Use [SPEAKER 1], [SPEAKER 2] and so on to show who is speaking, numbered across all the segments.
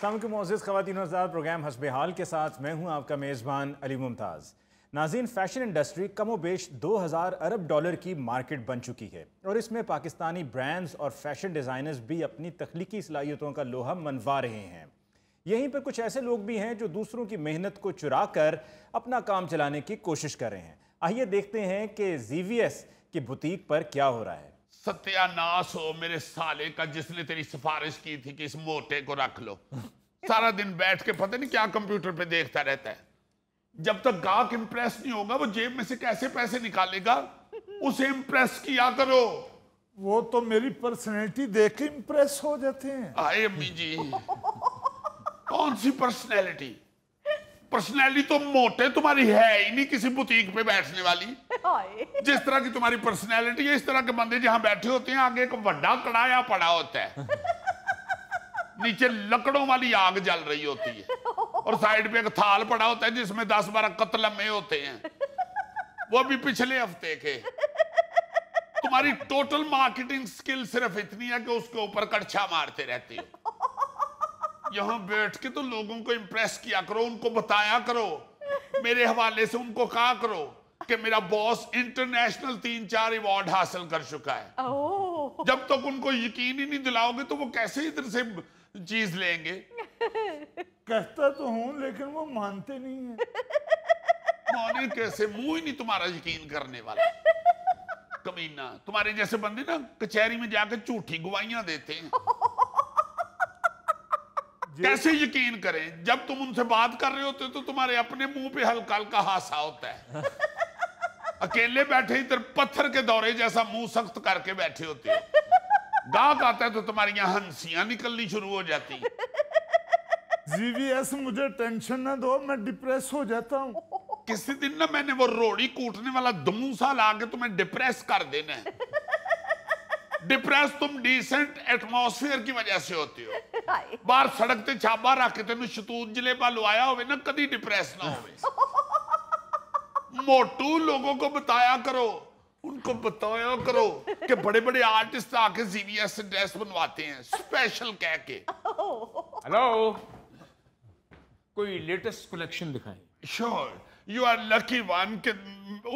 [SPEAKER 1] अस्सलाम वालेकुम मोअज़्ज़िज़ ख़वातीन और हज़रात, प्रोग्राम हस्बे हाल के साथ मैं हूं आपका मेज़बान अली मुमताज़। नाज़रीन, फ़ैशन इंडस्ट्री कमोबेश 2000 अरब डॉलर की मार्केट बन चुकी है और इसमें पाकिस्तानी ब्रांड्स और फैशन डिज़ाइनर्स भी अपनी तख्लीकी सलाहियतों का लोहा मनवा रहे हैं। यहीं पर कुछ ऐसे लोग भी हैं जो दूसरों की मेहनत को चुरा कर अपना काम चलाने की कोशिश कर रहे हैं। आइए देखते हैं कि ZVS की बुटीक पर क्या हो रहा है।
[SPEAKER 2] सत्यानाश हो मेरे साले का, जिसने तेरी सिफारिश की थी कि इस मोटे को रख लो। सारा दिन बैठ के पता नहीं क्या कंप्यूटर पे देखता रहता है। जब तक गाहक इंप्रेस नहीं होगा वो जेब में से कैसे पैसे निकालेगा? उसे इंप्रेस किया करो।
[SPEAKER 3] वो तो मेरी पर्सनैलिटी देख के इंप्रेस हो जाते हैं।
[SPEAKER 2] आए अम्मी जी, कौन सी पर्सनैलिटी? पर्सनैलिटी तो मोटे तुम्हारी है ही नहीं किसी बुटीक पे बैठने वाली। जिस तरह की तुम्हारी पर्सनैलिटी है, इस तरह के बंदे जहां बैठे होते हैं आगे एक बड़ा कड़ाया पड़ा होता है, नीचे लकड़ों वाली आग जल रही होती है और साइड पे एक थाल पड़ा होता है जिसमें 10-12 कतलमे होते हैं, वो भी पिछले हफ्ते के। तुम्हारी टोटल मार्केटिंग स्किल सिर्फ इतनी है कि उसके ऊपर कड़छा मारते रहती हो। यहां बैठ के तो लोगों को इंप्रेस किया करो, उनको बताया करो, मेरे हवाले से उनको कहा करो कि मेरा बॉस इंटरनेशनल 3-4 अवार्ड हासिल कर चुका है। जब तक उनको यकीन ही नहीं दिलाओगे तो वो कैसे इधर से चीज लेंगे?
[SPEAKER 3] कहता तो हूं लेकिन वो मानते नहीं है।
[SPEAKER 2] माने कैसे? मुंह ही नहीं तुम्हारा यकीन करने वाला। कमीना, तुम्हारे जैसे बंदे ना कचहरी में जाकर झूठी गवाहियां देते हैं। कैसे यकीन करें? जब तुम उनसे बात कर रहे होते तो तुम्हारे अपने मुंह पे हल्का हल्का हासा होता है। अकेले बैठे इधर पत्थर के दौरे जैसा मुंह सख्त करके बैठे होते हो। गाहक आता है तो तुम्हारी यहाँ हंसियां निकलनी शुरू हो जाती।
[SPEAKER 3] ZVS मुझे टेंशन ना दो, मैं डिप्रेस हो जाता हूँ।
[SPEAKER 2] किसी दिन ना मैंने वो रोड़ी कूटने वाला धमूसा ला के तुम्हें डिप्रेस कर देना है। डिप्रेस तुम डिसेंट एटमॉस्फेयर की वजह से होती हो। बाहर सड़क ते छाबा रख के तेन शतूत जलेबा लवाया होवे ना, कदी डिप्रेस ना होवे। मोटू लोगों को बताया करो, उनको बताया करो कि बड़े बड़े आर्टिस्ट आके ZVS से ड्रेस बनवाते हैं स्पेशल कह के।
[SPEAKER 4] हेलो, कोई लेटेस्ट कलेक्शन दिखाएं।
[SPEAKER 2] Sure, you are lucky one के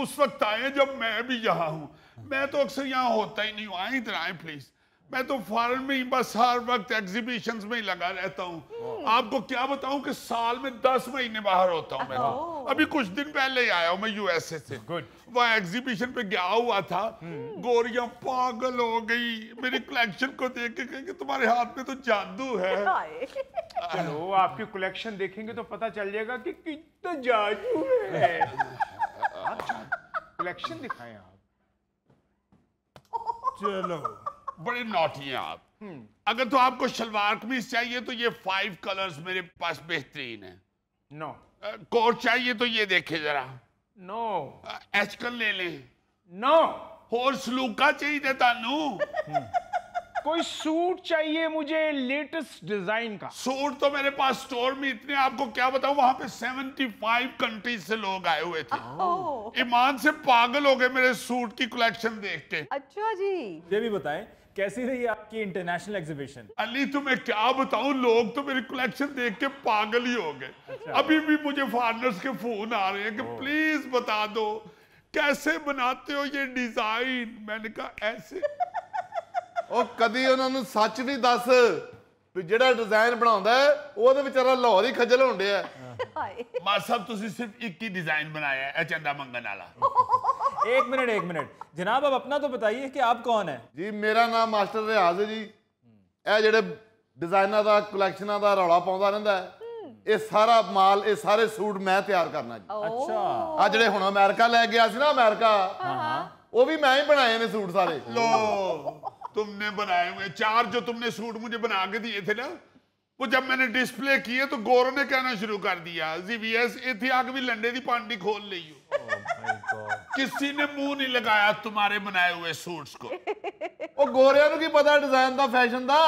[SPEAKER 2] उस वक्त आए जब मैं भी यहाँ हूँ। मैं तो अक्सर यहाँ होता ही नहीं हूँ। आए इधर आए प्लीज। मैं तो फॉरेन में ही बस हर वक्त एग्जीबिशंस में ही लगा रहता हूँ। आपको क्या बताऊं कि साल में 10 महीने बाहर होता हूँ मैं तो। अभी कुछ दिन पहले ही आया हूँ मैं USA से।
[SPEAKER 4] गुड।
[SPEAKER 2] वहाँ एग्जीबिशन पे गया हुआ था, गोरियां पागल हो गई मेरी कलेक्शन को देख के, कि तुम्हारे हाथ में तो जादू है।
[SPEAKER 4] चलो, आपकी कलेक्शन देखेंगे तो पता चल जाएगा कि कितना जादू है। कलेक्शन दिखाएं आप।
[SPEAKER 3] चलो,
[SPEAKER 2] बड़े नॉटी हैं आप। अगर तो आपको शलवार कमीज चाहिए तो ये 5 कलर्स मेरे पास बेहतरीन है।
[SPEAKER 4] नो।
[SPEAKER 2] कोट चाहिए तो ये देखे जरा।
[SPEAKER 4] नो।
[SPEAKER 2] एचकल ले लें।
[SPEAKER 4] नो।
[SPEAKER 2] होर सलूका चाहिए तानू।
[SPEAKER 4] कोई सूट चाहिए मुझे लेटेस्ट डिजाइन का।
[SPEAKER 2] सूट तो मेरे पास स्टोर में इतने, आपको क्या बताऊं, वहां पे 75 कंट्रीज से लोग आए हुए थे। ईमान से पागल हो गए मेरे सूट की कलेक्शन देख के।
[SPEAKER 5] अच्छा जी,
[SPEAKER 1] ये भी बताएं कैसी रही आपकी इंटरनेशनल एग्जीबिशन?
[SPEAKER 2] अली तुम्हें क्या बताऊं, लोग तो मेरी कलेक्शन देख के पागल ही हो गए। अभी भी मुझे फॉरेनर्स के फोन आ रहे हैं कि प्लीज बता दो कैसे बनाते हो ये डिजाइन। मैंने कहा ऐसे।
[SPEAKER 6] ਉਹ ਕਦੀ ਉਹਨਾਂ ਨੂੰ ਸੱਚ ਵੀ ਦੱਸ ਵੀ ਜਿਹੜਾ ਡਿਜ਼ਾਈਨ ਬਣਾਉਂਦਾ ਹੈ ਉਹਦੇ ਵਿਚਾਰਾ ਲਾਹੌਰ ਹੀ ਖੱਜਲ ਹੋਣ ਡਿਆ।
[SPEAKER 2] मां साहब तुसी सिर्फ एक ही डिजाइन बनाया है चंदा मंगन वाला।
[SPEAKER 1] एक मिनट जनाब, अब अपना तो बताइए कि आप कौन है?
[SPEAKER 6] ਜੀ ਮੇਰਾ ਨਾਮ ਮਾਸਟਰ ਰਿਆਜ਼ ਹੈ ਜੀ। ਇਹ ਜਿਹੜੇ ਡਿਜ਼ਾਈਨਾਂ ਦਾ ਕਲੈਕਸ਼ਨਾਂ ਦਾ ਰੌਲਾ ਪਾਉਂਦਾ ਰਹਿੰਦਾ ਇਹ ਸਾਰਾ ਮਾਲ, ਇਹ ਸਾਰੇ ਸੂਟ ਮੈਂ ਤਿਆਰ ਕਰਨਾ ਜੀ।
[SPEAKER 1] अच्छा,
[SPEAKER 6] ਆ ਜਿਹੜੇ ਹੁਣ ਅਮਰੀਕਾ ਲੈ ਗਿਆ ਸੀ ਨਾ, ਅਮਰੀਕਾ ਉਹ ਵੀ ਮੈਂ ਹੀ ਬਣਾਏ ਨੇ सूट सारे।
[SPEAKER 2] लो, तुमने बनाए हुए 4 जो तुमने सूट मुझे बना के दिए थे ना, वो जब मैंने डिस्प्ले किए तो गोरों ने कहना शुरू कर दिया ZVS इथे आके भी लंडे दी पांडी खोल ली हो। किसी ने मुंह नहीं लगाया तुम्हारे बनाए हुए सूट्स को।
[SPEAKER 6] ਉਹ ਗੋਰਿਆਂ ਨੂੰ ਕੀ ਪਤਾ ਡਿਜ਼ਾਈਨ ਦਾ, ਫੈਸ਼ਨ ਦਾ?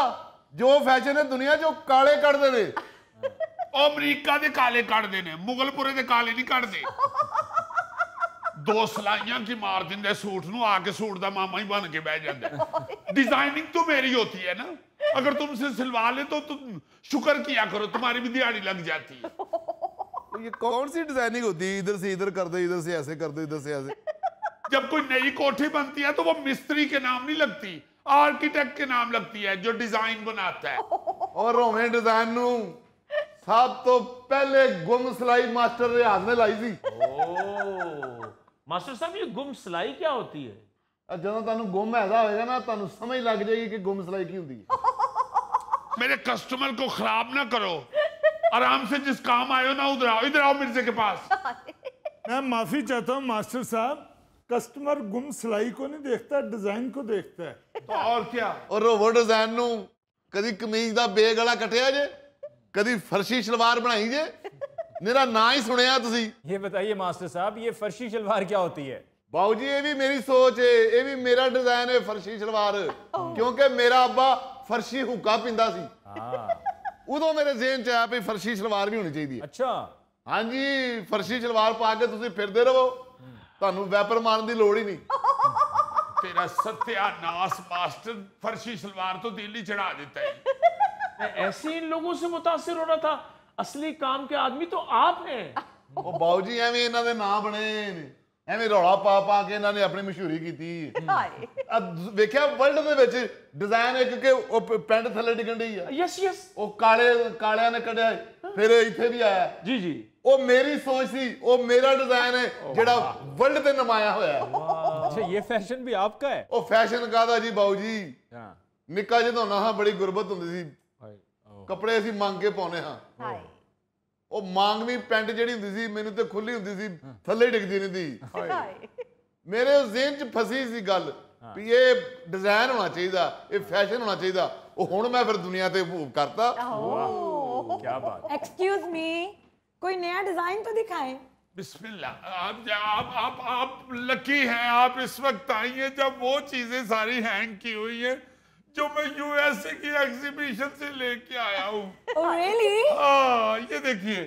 [SPEAKER 6] ਜੋ ਫੈਸ਼ਨ ਹੈ ਦੁਨੀਆ 'ਚ ਉਹ ਕਾਲੇ ਕੱਢਦੇ ਨੇ।
[SPEAKER 2] अमरीका दे काले कटदे ने, मुगलपुरे दे काले नहीं कटदे। 2 सलाइयां की मार देंगे सूट नूं, आके सूट दा मामा ही बन के बह जाता है। डिजाइनिंग तो मेरी होती है ना। अगर तुमसे सिलवा ले तो तुम शुक्र किया करो, तुम्हारी भी दिहाड़ी लग जाती है।
[SPEAKER 6] तो ये कौन सी डिजाइनिंग होती है? इधर से इधर कर दो, इधर से ऐसे कर दो, इधर से ऐसे।
[SPEAKER 2] जब कोई नई कोठी बनती है तो वो मिस्त्री के नाम नहीं लगती, आर्किटेक्ट के नाम लगती है जो डिजाइन बनाता है।
[SPEAKER 6] और होवे डिजाइन नू सब तो पहले गुम सिलाई मास्टर रियाज ने लाई थी।
[SPEAKER 5] मास्टर साहब ये गुम सिलाई क्या होती है?
[SPEAKER 6] ਜਦੋਂ ਤੁਹਾਨੂੰ ਗੁੰਮ ਹੈਗਾ ਹੋਏਗਾ ना ਤੁਹਾਨੂੰ समझ लग जाएगी कि गुम सिलाई की होती है।
[SPEAKER 2] मेरे कस्टमर को खराब ना करो, आराम से जिस काम आए हो ना उधर आओ, इधर आओ मिर्जे के पास।
[SPEAKER 3] मैं माफी चाहता हूँ मास्टर साहब, कस्टमर गुम सिलाई को नहीं देखता, डिजाइन को देखता है।
[SPEAKER 2] तो और क्या?
[SPEAKER 6] और रोवो डिजाइन नू कदी कमीज दा बे गला कटिया जे, कदी फर्शी सलवार बनाई जे, मेरा ना ही सुनिया तुसी।
[SPEAKER 1] ये बताइए मास्टर साहब, ये फर्शी शलवार क्या होती है?
[SPEAKER 6] बाबू जी ये भी मेरी सोच है, ये भी मेरा डिजाइन है फर्शी सलवार, क्योंकि मेरा अब्बा फर्शी हुक्का पींदा सी। उदों मेरे ज़हन च आया भी फर्शी सलवार भी होनी चाहिए।
[SPEAKER 1] अच्छा
[SPEAKER 6] हाँ जी, फर्शी सलवार पा के तुसी फिरदे रहो, ਤੁਹਾਨੂੰ ਵੈਪਰ ਮਾਰਨ ਦੀ ਲੋੜ ਹੀ ਨਹੀਂ।
[SPEAKER 2] तेरा सत्यानाश मास्टर, फर्शी सलवार तो दिल्ली चढ़ा देता है।
[SPEAKER 5] मैं ऐसे इन लोगों से मुतासिर हो रहा था, असली काम के आदमी तो आप हैं।
[SPEAKER 6] ਉਹ ਬਾਊ ਜੀ ਐਵੇਂ ਇਹਨਾਂ ਦੇ ਨਾਂ ਬਣੇ ਨੇ, ਐਵੇਂ ਰੌਲਾ ਪਾ ਪਾ ਕੇ ਇਹਨਾਂ ਨੇ ਆਪਣੀ ਮਸ਼ਹੂਰੀ ਕੀਤੀ। ਵੇਖਿਆ ਵਰਲਡ ਦੇ ਵਿੱਚ ਡਿਜ਼ਾਈਨ ਇੱਕ ਕਿ ਉਹ ਪੈਂਟ ਥੱਲੇ ਡਿੱਗਣ ਡਈ ਆ,
[SPEAKER 5] यस यस
[SPEAKER 6] ਉਹ ਕਾਲਿਆਂ ਨੇ ਕੱਢਿਆ, ਫਿਰ ਇੱਥੇ ਵੀ ਆਇਆ।
[SPEAKER 5] जी जी।
[SPEAKER 6] ਉਹ ਮੇਰੀ ਸੋਚ ਸੀ, ਉਹ ਮੇਰਾ ਡਿਜ਼ਾਈਨ ਹੈ ਜਿਹੜਾ ਵਰਲਡ ਤੇ ਨਮਾਇਆ ਹੋਇਆ ਹੈ।
[SPEAKER 1] अच्छा, ये फैशन भी आपका है?
[SPEAKER 6] ਉਹ ਫੈਸ਼ਨ ਕਾਹਦਾ ਜੀ ਬਾਊ ਜੀ,
[SPEAKER 1] हाँ।
[SPEAKER 6] ਨਿੱਕਾ ਜਦੋਂ ਨਾ ਹਾਂ ਬੜੀ ਗੁਰਬਤ ਹੁੰਦੀ ਸੀ, ਕੱਪੜੇ ਅਸੀਂ ਮੰਗ ਕੇ ਪਾਉਨੇ ਹਾਂ। ਉਹ ਮੰਗਵੀਂ ਪੈਂਟ ਜਿਹੜੀ ਹੁੰਦੀ ਸੀ ਮੈਨੂੰ ਤੇ ਖੁੱਲੀ ਹੁੰਦੀ ਸੀ, ਥੱਲੇ ਡਿੱਗਦੀ ਰਹਿੰਦੀ। ਮੇਰੇ ਜ਼ਿਹਨ 'ਚ ਫਸੀ ਸੀ ਗੱਲ ਵੀ ਇਹ ਡਿਜ਼ਾਈਨ ਹੋਣਾ ਚਾਹੀਦਾ, ਇਹ ਫੈਸ਼ਨ ਹੋਣਾ ਚਾਹੀਦਾ। ਉਹ ਹੁਣ ਮੈਂ ਫਿਰ ਦੁਨੀਆ ਤੇ ਕਰਤਾ।
[SPEAKER 1] क्या बात।
[SPEAKER 7] एक्सक्यूज मी, कोई नया डिजाइन तो दिखाएं।
[SPEAKER 2] बिस्मिल्लाह। आप लकी हैं, आप इस वक्त आई हैं जब वो चीजें सारी हैंग की हुई हैं जो मैं यूएसए की एग्जीबिशन से लेके आया हूँ।
[SPEAKER 7] Oh really?
[SPEAKER 2] हाँ, ये देखिए,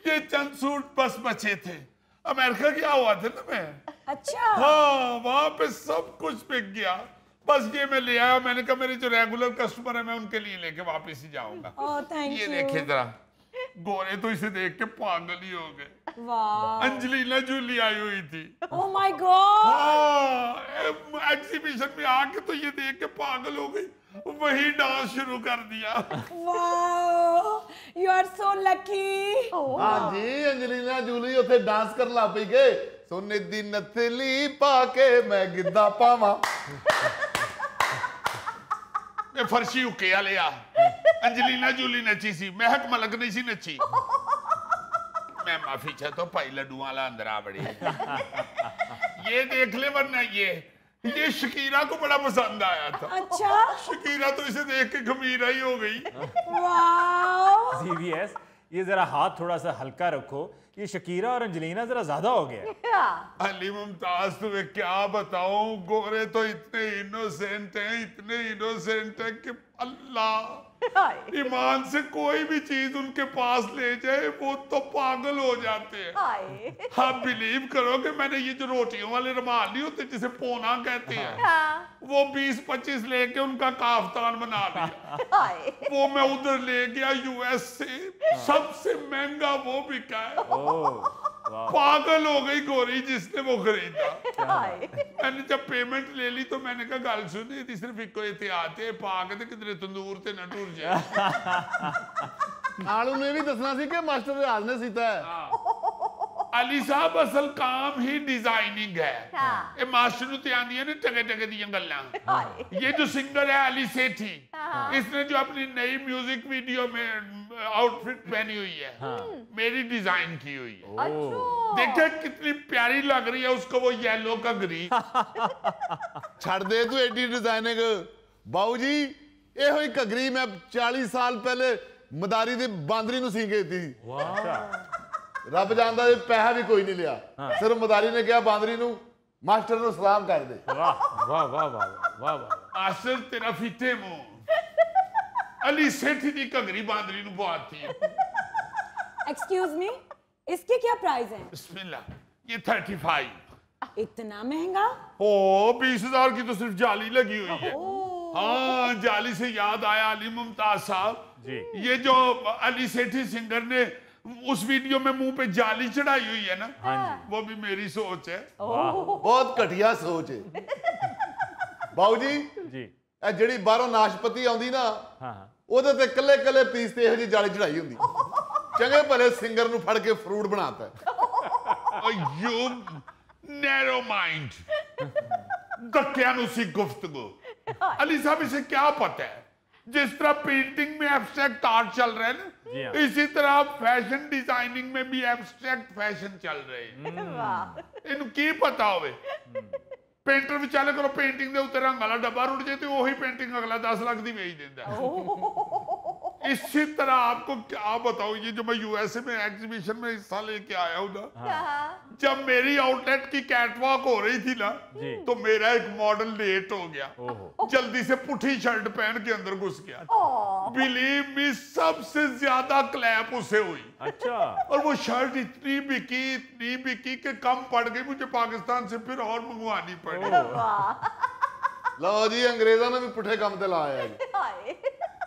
[SPEAKER 2] ये चंद सूट बस बचे थे, अमेरिका गया हुआ था ना मैं।
[SPEAKER 7] अच्छा।
[SPEAKER 2] हाँ, वहां पे सब कुछ बिक गया, बस ये मैं ले आया। मैंने कहा मेरे जो रेगुलर कस्टमर है मैं उनके लिए लेके वापस ही जाऊंगा।
[SPEAKER 7] Oh, thank
[SPEAKER 2] ये
[SPEAKER 7] you.
[SPEAKER 2] देखिए जरा, गोरे तो इसे देख के पागल ही हो गए।
[SPEAKER 7] वाह।
[SPEAKER 2] अंजलिना जूली आई हुई थी।
[SPEAKER 7] Oh my God.
[SPEAKER 2] हाँ, एग्जीबिशन में आके तो ये देख के पागल हो गई, वही डांस शुरू कर दिया।
[SPEAKER 7] Wow. You are so lucky.
[SPEAKER 6] हाँ जी, अंजलिना जूली ਉੱਥੇ ਡਾਂਸ ਕਰਨ ਲੱਗ ਪਈ ਕਿ ਸੋਨੇ ਦੀ ਨਥਲੀ ਪਾ ਕੇ ਮੈਂ ਗਿੱਧਾ ਪਾਵਾਂ।
[SPEAKER 2] मैं फर्शी उके वाले आ, अंजलिना जूली नची सी, महक मलक नहीं सी नची। मैं माफी चाहता हूँ, भाई लड्डू वाला अंदर आ बड़ी। ये देख ले, वरना ये शकीरा को बड़ा पसंद आया था।
[SPEAKER 7] अच्छा।
[SPEAKER 2] शकीरा तो इसे देख के खमीरा ही हो गई।
[SPEAKER 7] Wow.
[SPEAKER 1] CVS, ये जरा हाथ थोड़ा सा हल्का रखो, ये शकीरा और अंजलिना जरा ज्यादा हो गया।
[SPEAKER 2] अली मुमताज तुम्हें क्या बताऊं, गोरे तो इतने इनोसेंट हैं कि अल्लाह, ईमान से कोई भी चीज उनके पास ले जाए वो तो पागल हो जाते हैं। आप बिलीव करो कि मैंने ये जो रोटियों वाले रुमाल नहीं होते जिसे पोना कहते हैं, वो 20-25 लेके उनका काफ्तान बना लिया। वो मैं उधर ले गया यूएस से, सबसे महंगा वो बिका है। पागल हो गई गोरी जिसने वो खरीदा। मैंने जब पेमेंट ले ली तो मैंने कहा गल सुनी थी, सिर्फ इको एहतियात है, पाक ते किधरे तंदूर ते न टूट जाए।
[SPEAKER 6] ਨਾਲ ਉਹਨੇ ਵੀ ਦੱਸਣਾ ਸੀ ਕਿ ਮਾਸਟਰ ਰਿਆਜ਼ ਨੇ ਸੀਤਾ ਹੈ।
[SPEAKER 2] अली साहब असल काम ही डिजाइनिंग है। ये मास्टर नु ते आंदियां ने टगे टगे दी गल्लां। ये जो सिंगर है अली सेठी, इसने जो अपनी नई म्यूजिक वीडियो में आउटफिट पहनी हुई है, मेरी डिजाइन की हुई है। देखा कितनी प्यारी लग रही है उसको वो येलो का घड़ी।
[SPEAKER 6] ਛੱਡ ਦੇ ਤੂੰ ਐਡੀ ਡਿਜ਼ਾਈਨਿੰਗ ਬਾਊ ਜੀ। ਇਹੋ ਹੀ ਘਗਰੀ ਮੈਂ 40 ਸਾਲ ਪਹਿਲੇ ਮਦਾਰੀ ਦੇ ਬਾਂਦਰੀ ਨੂੰ ਸੀ ਕੇ ਦਿੱਤੀ ਸੀ। ਰੱਬ ਜਾਣਦਾ ਇਹ ਪੈਸਾ ਵੀ ਕੋਈ ਨਹੀਂ ਲਿਆ, ਸਿਰਫ ਮਦਾਰੀ ਨੇ ਕਿਹਾ ਬਾਂਦਰੀ ਨੂੰ ਮਾਸਟਰ ਨੂੰ ਸਲਾਮ ਕਰ ਦੇ।
[SPEAKER 5] वाह वाह वाह वाह वाह वाह।
[SPEAKER 2] मास्टर तेरा फीते मुंह, अली सेठी दी घगरी बांदरी नु पवाती है।
[SPEAKER 7] Excuse me, इसके क्या प्राइस हैं?
[SPEAKER 2] बिस्मिल्लाह, ये 35।
[SPEAKER 7] इतना महंगा?
[SPEAKER 2] ओ 20,000 की तो सिर्फ जाली लगी हुई है। हाँ, जाली से याद आया अली मुमताज साहब
[SPEAKER 1] जी।
[SPEAKER 2] ये जो अली सेठी सिंगर ने उस वीडियो में मुंह पे जाली चढ़ाई हुई है ना,
[SPEAKER 1] हाँ
[SPEAKER 2] वो भी मेरी सोच है।
[SPEAKER 6] बहुत घटिया सोच है बाबू जी।
[SPEAKER 1] जी।
[SPEAKER 6] ਇਹ ਜਿਹੜੀ ਬਾਹਰੋਂ ਨਾਸ਼ਪਤੀ ਆਉਂਦੀ ਨਾ,
[SPEAKER 1] हाँ
[SPEAKER 6] ਉਹਦੇ ਤੇ ਕੱਲੇ ਕੱਲੇ ਪੀਸ ਤੇ ਇਹੋ ਜਿਹੀ ਜਾਲੀ ਚੜਾਈ ਹੁੰਦੀ। ਚੰਗੇ ਭਲੇ ਸਿੰਗਰ ਨੂੰ ਫੜ ਕੇ ਫਰੂਟ ਬਣਾਤਾ।
[SPEAKER 2] You narrow mind, दकियानुसी गुफ्तगू। अली साहब इसे क्या पता है, जिस तरह पेंटिंग में एब्स्ट्रैक्ट आर्ट चल रहा है
[SPEAKER 1] जी
[SPEAKER 2] ना,
[SPEAKER 1] हाँ।
[SPEAKER 2] इसी तरह फैशन डिजाइनिंग में भी एब्स्ट्रैक्ट फैशन चल रहे हैं। इन्हें की पता होवे पेंटर विचाले करो पेंटिंग दे उत्ते रंग वाला डब्बा रुट जाए तो वही पेंटिंग अगला 10 लाख दी बेच देता है। इसी तरह आपको क्या बताऊं, ये जो मैं यूएसए में एग्जीबिशन में हिस्सा लेके आया हूं ना, जब मेरी आउटलेट की कैटवॉक हो रही थी ना,
[SPEAKER 1] जी।
[SPEAKER 2] तो मेरा एक मॉडल लेट हो गया, जल्दी से पुठी शर्ट पहन के अंदर घुस गया। बिलीव मी, सबसे ज्यादा क्लैप उसे हुई।
[SPEAKER 1] अच्छा।
[SPEAKER 2] और वो शर्ट इतनी बिकी कि कम पड़ गई, मुझे पाकिस्तान से फिर और मंगवानी पड़ी।
[SPEAKER 6] लो जी, अंग्रेजों ने भी पुठे काम ते लाया है।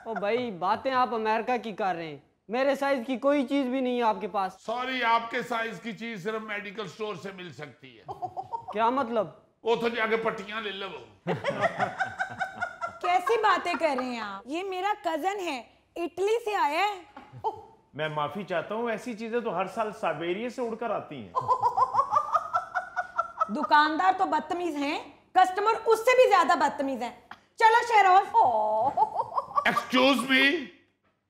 [SPEAKER 8] ओ भाई, बातें आप अमेरिका की कर रहे हैं, मेरे साइज की कोई चीज भी नहीं है आपके पास।
[SPEAKER 2] सॉरी, आपके साइज की चीज सिर्फ मेडिकल स्टोर से मिल सकती है।
[SPEAKER 8] क्या मतलब?
[SPEAKER 2] उतो जाके पट्टियां ले लो।
[SPEAKER 7] कैसी बातें कर रहे हैं आप? ये मेरा कजन है, इटली से आया है।
[SPEAKER 5] मैं माफी चाहता हूँ, ऐसी चीजें तो हर साल साइबेरिया से उड़कर आती हैं।
[SPEAKER 7] दुकानदार तो बदतमीज हैं, कस्टमर उससे भी ज्यादा बदतमीज हैं। चलो शहरोज।
[SPEAKER 2] एक्सक्यूज मी,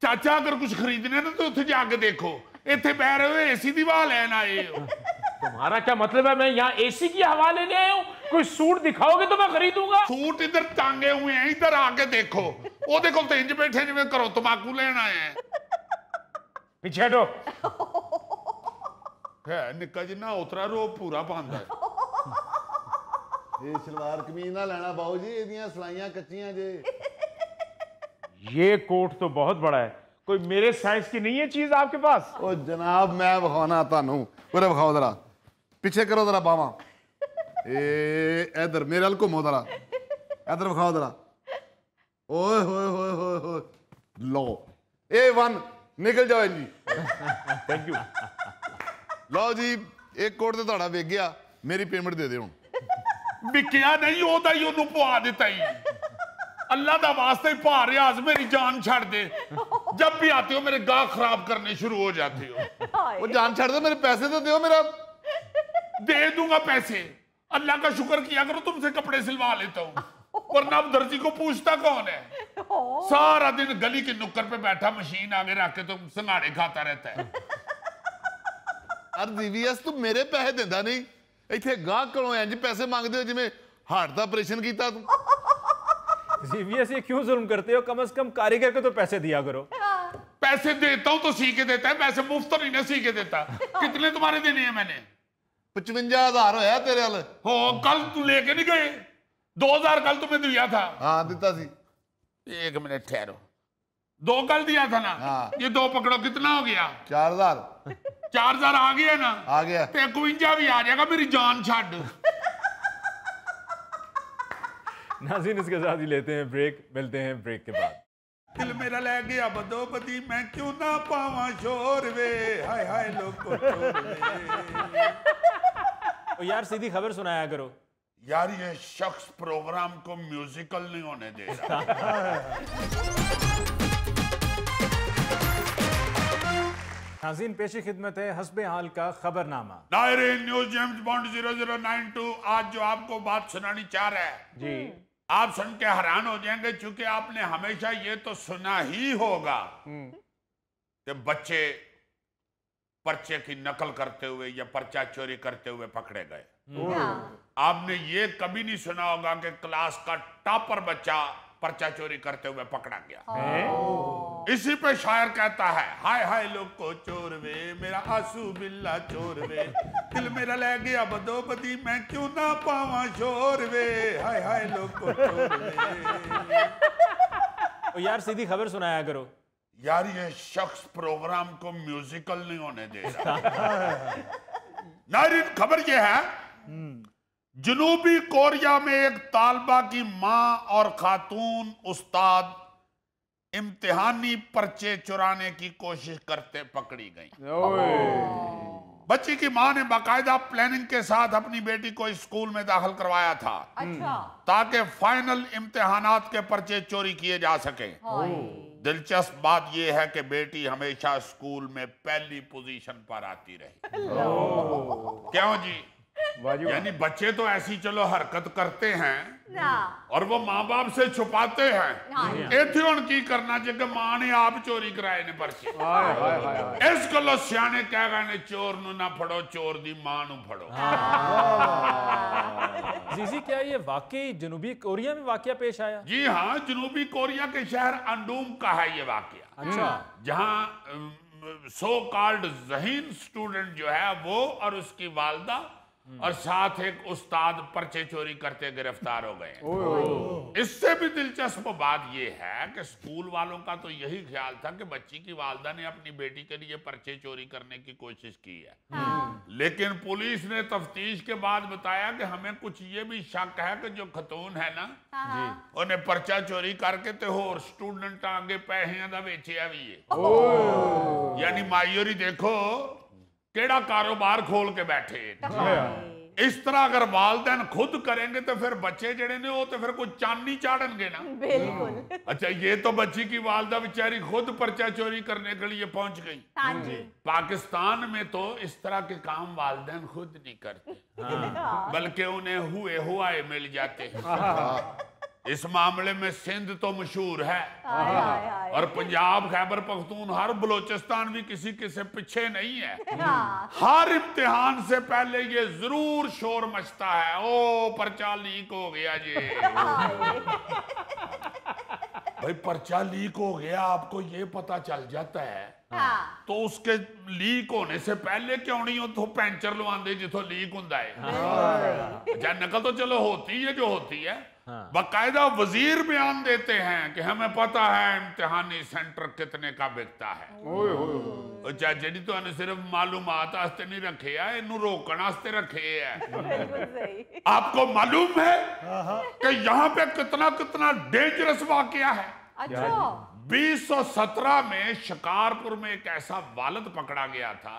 [SPEAKER 2] चाचा अगर कुछ खरीदना है ना तो उसे जाके देखो, इतने बह रहे हो एसी दीवार लेना आए हो।
[SPEAKER 5] तुम्हारा क्या मतलब है? मैं यहाँ एसी की हवा लेने आया हूँ? कोई सूट दिखाओगे तो मैं खरीदूंगा।
[SPEAKER 2] सूट इधर टांगे हुए हैं, इधर आके देखो। वो देखो तो इंज बैठे जिਵੇਂ करो तंबाकू लेना है।
[SPEAKER 5] पीछे हटो।
[SPEAKER 2] है निक्का जिन्ना उतरा रो पूरा पांदा है।
[SPEAKER 6] ये सलवार कमीज ना लेना बाबू जी, ਇਹਦੀਆਂ ਸਲਾਈਆਂ ਕੱਚੀਆਂ ਜੇ।
[SPEAKER 5] ये कोट तो बहुत बड़ा है, कोई मेरे साइज की नहीं है चीज आपके पास?
[SPEAKER 6] ओ जनाब, मैं विखाना ਤੁਹਾਨੂੰ। ਉਰੇ ਵਿਖਾਓ ਜ਼ਰਾ, ਪਿੱਛੇ ਕਰੋ ਜ਼ਰਾ ਬਾਹਾਂ। ਇਹ ਇਧਰ ਮੇਰੇ ਵੱਲ ਘੁੰਮੋ ਜ਼ਰਾ, ਇਧਰ ਵਿਖਾਓ ਜ਼ਰਾ। ਓਏ ਹੋਏ ਹੋਏ ਹੋਏ ਹੋਏ, ਲਓ A1 ਨਿਕਲ ਜਾਓ ਜੀ।
[SPEAKER 5] Thank you.
[SPEAKER 6] ਲਓ ਜੀ, ਇੱਕ ਕੋਟ ਤੇ ਤੁਹਾਡਾ ਵਿਕ ਗਿਆ, ਮੇਰੀ ਪੇਮੈਂਟ ਦੇ ਦਿਓ ਹੁਣ।
[SPEAKER 2] बिकिया नहीं होता ही ਉਹਨੂੰ ਪਵਾ ਦਿੱਤਾ ਹੀ। अल्लाह का वास्ते पा रियाज मेरी जान छाड़ दे। जब भी आते हो मेरे गाह खराब करने शुरू हो जाते हो।
[SPEAKER 6] वो जान छाड़ दो, मेरे पैसे तो दो। मेरा
[SPEAKER 2] दे दूंगा पैसे, अल्लाह का शुक्र किया करो तुमसे कपड़े सिलवा लेता हूँ, वरना अब दर्जी को पूछता कौन है। सारा दिन गली की नुक्कड़ पे बैठा मशीन आगे रख के तुम संगाड़े खाता रहता है।
[SPEAKER 6] अरे जीवीएस, तू मेरे पैसे देंदा नहीं, इतने गाह कोलों इंज पैसे मांगदे हो जिवें हार्ट दा ऑपरेशन कीता तू।
[SPEAKER 1] जीवीएस, ये क्यों जुल्म करते हो? कम से कम कारीगर को तो पैसे दिया करो।
[SPEAKER 2] पैसे देता हूं तो सी के देता है, पैसे मुफ्त तो नहीं ना सी के देता। कितने तुम्हारे देने हैं मैंने?
[SPEAKER 6] 55,000 होया तेरे वाल।
[SPEAKER 2] हो, कल तू लेके नहीं गए? 2,000 कल तुम्हें दिया था।
[SPEAKER 6] हाँ दिता सी।
[SPEAKER 2] एक मिनट ठहरो, 2 कल दिया था ना?
[SPEAKER 6] हाँ।
[SPEAKER 2] ये 2 पकड़ो, कितना हो गया?
[SPEAKER 6] 4,000
[SPEAKER 2] 4,000 आ गया ना?
[SPEAKER 6] आ गया।
[SPEAKER 2] ते 51 भी आ जाएगा, मेरी जान छाड़।
[SPEAKER 1] नाज़रीन, इसके साथ ही लेते हैं ब्रेक, मिलते हैं ब्रेक के बाद।
[SPEAKER 2] दिल मेरा ले गया बदोबदी, मैं क्यों ना पावा शोर वे, हाय हाय लोगो शोर वे।
[SPEAKER 1] तो यार सीधी खबर सुनाया करो।
[SPEAKER 2] यार ये शख्स प्रोग्राम को म्यूजिकल नहीं होने दे रहा।
[SPEAKER 1] नाज़रीन, पेशी खिदमत है हस्बे हाल का खबरनामा।
[SPEAKER 2] नायरे न्यूज जेम्स बॉन्ड 0092 आज जो आपको बात सुनानी चाह रहा है
[SPEAKER 5] जी।
[SPEAKER 2] आप सुन के हैरान हो जाएंगे, क्योंकि आपने हमेशा ये तो सुना ही होगा कि बच्चे पर्चे की नकल करते हुए या पर्चा चोरी करते हुए पकड़े गए। आपने ये कभी नहीं सुना होगा कि क्लास का टॉपर बच्चा पर्चा चोरी करते हुए पकड़ा गया। इसी पे शायर कहता है, हाय हाय लोग को चोर वे, मेरा आंसू बिल्ला चोर वे, दिल मेरा ले गया बदोबदी, मैं क्यों ना पावा शोर वे, हाय हाय लोग को चोर वे।
[SPEAKER 1] तो यार सीधी खबर सुनाया करो।
[SPEAKER 2] यार ये शख्स प्रोग्राम को म्यूजिकल नहीं होने दे रहा। नारिन खबर ये है, जनूबी कोरिया में एक तालबा की मां और खातून उस्ताद इम्तिहानी पर्चे चुराने की कोशिश करते पकड़ी गई। बच्ची की मां ने बाकायदा प्लानिंग के साथ अपनी बेटी को इस स्कूल में दाखिल करवाया था ताकि फाइनल इम्तिहानात के पर्चे चोरी किए जा सके। दिलचस्प बात यह है कि बेटी हमेशा स्कूल में पहली पोजीशन पर आती रही। क्यों जी? यानी बच्चे तो ऐसी चलो हरकत करते हैं और वो माँ बाप से छुपाते हैं। इत्थे हुण की करना चाहिए, मां ने आप चोरी कराए ने पर्चे। इस गल्लों सियाने कह गए ने चोर नू ना फड़ो, चोर दी मां नू फड़ो।
[SPEAKER 1] जीजी, क्या ये वाकई जनूबी कोरिया में वाकया पेश आया?
[SPEAKER 2] जी हाँ, जनूबी कोरिया के शहर अंडूम का है ये वाकया।
[SPEAKER 1] अच्छा।
[SPEAKER 2] जहां सो कॉल्ड ज़हीन स्टूडेंट जो है वो और उसकी वालदा और साथ एक उस्ताद पर्चे चोरी करते गिरफ्तार हो गए। इससे भी दिलचस्प बात यह है कि स्कूल वालों का तो यही ख्याल था कि बच्ची की वालदा ने अपनी बेटी के लिए पर्चे चोरी करने की कोशिश की है। लेकिन पुलिस ने तफ्तीश के बाद बताया कि हमें कुछ ये भी शक है कि जो खतून है ना उन्हें पर्चा चोरी करके ते होर स्टूडेंट आगे पैसे दा बेचिया भी है। यानी मायूरी देखो केड़ा कारोबार खोल के बैठे। इस तरह अगर वालदैन खुद करेंगे तो फिर बच्चे जड़े ने वो तो फिर कोई चांदी चाड़नगे ना। बिल्कुल। अच्छा, ये तो बच्ची की वालदा बेचारी खुद पर्चा चोरी करने के लिए पहुंच गई। पाकिस्तान में तो इस तरह के काम वालदैन खुद नहीं करते, बल्कि उन्हें हुए हुआए मिल जाते हैं। इस मामले में सिंध तो मशहूर है और पंजाब, खैबर पख्तूनख्वा, बलोचिस्तान भी किसी के से पीछे नहीं है। हर इम्तिहान से पहले ये जरूर शोर मचता है, ओ पर्चा लीक हो गया जी। भाई पर्चा लीक हो गया आपको ये पता चल जाता है तो उसके लीक होने से पहले क्यों नहीं उतो पैंचर लवांदे जिथों लीक हुंदा है। अच्छा, नकल तो चलो होती है जो होती है। बाकायदा वजीर बयान देते हैं कि हमें पता है इम्तिहानी सेंटर कितने का बिकता है। अच्छा, जी तो सिर्फ मालूमात वास्ते नहीं रखे है, इनू रोकने वास्ते रखे है। आपको मालूम है कि यहाँ पे कितना कितना डेंजरस वाकया है। 2017 में शिकारपुर में एक ऐसा वालिद पकड़ा गया था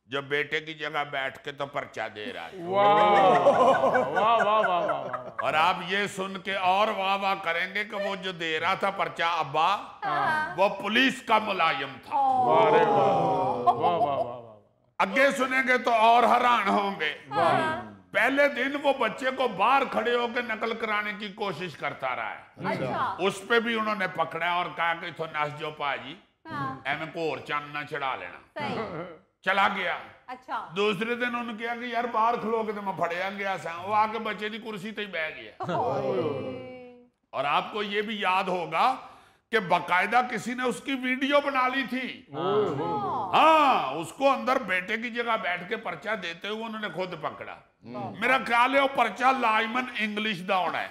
[SPEAKER 2] जो बेटे की जगह बैठ के तो पर्चा दे रहा है। वाह वाह वाह। और आप ये सुन के और वाह वाह करेंगे कि वो जो दे रहा था पर्चा अब्बा वो पुलिस का मुलाजिम था। आगे सुनेंगे तो और हैरान होंगे। पहले दिन वो बच्चे को बाहर खड़े होकर नकल कराने की कोशिश करता रहा है। उस पे भी उन्होंने पकड़ा और कहा कि तो नस जो पाजी एवं को और चंद ना चढ़ा लेना। चला गया। अच्छा। दूसरे दिन उन्होंने कहा कि यार बाहर खलो के तो मैं फड़िया गया सा, वो आके बच्चे की कुर्सी तो ही बह गया। और आपको ये भी याद होगा कि बाकायदा किसी ने उसकी वीडियो बना ली थी। हाँ, उसको अंदर बेटे की जगह बैठ के पर्चा देते हुए उन्होंने खुद पकड़ा। मेरा ख्याल है वो पर्चा लाइमन इंग्लिश दा होना है।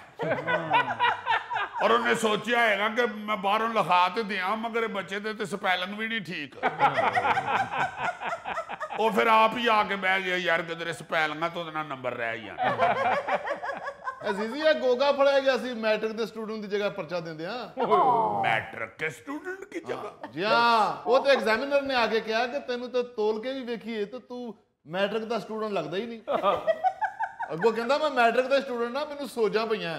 [SPEAKER 2] और उन्हें सोचा है कि मैं बाहरों लिखा तो दिया मगर बच्चे दे तो स्पेलिंग भी नहीं ठीक। वो फिर आप ही आके बह गए यार किधर स्पेलिंग तो नंबर रह गया।
[SPEAKER 6] अजीजी ये गोगा फड़ाया गया सी मैट्रिक के स्टूडेंट की जगह पर्चा देंदे हां।
[SPEAKER 2] मैट्रिक के स्टूडेंट की जगह?
[SPEAKER 6] जी हां, वो तो एग्जामिनर ने आके कहा कि तेनू तो तोल के भी देखिए तो तू मैट्रिक का स्टूडेंट लगता ही नहीं। अगो कहंदा मैं मैट्रिक का स्टूडेंट ना, मैनू सोजा पईयां।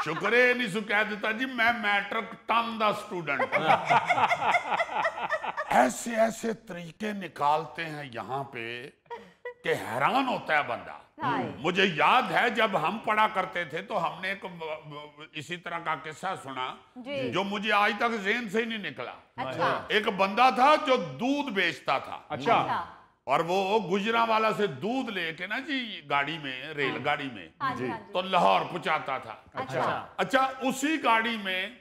[SPEAKER 2] शुक्र है नहीं सु कह देता जी मैं मैट्रिक टन दा स्टूडेंट। ऐसे ऐसे तरीके निकालते हैं यहाँ पे कि हैरान होता है बंदा। मुझे याद है जब हम पढ़ा करते थे तो हमने एक इसी तरह का किस्सा सुना जो मुझे आज तक ज़हन से ही नहीं निकला। अच्छा। एक बंदा था जो दूध बेचता था। अच्छा। और वो गुजरांवाला से दूध लेके ना जी गाड़ी में, रेलगाड़ी में तो लाहौर पहुंचाता था। अच्छा, उसी गाड़ी में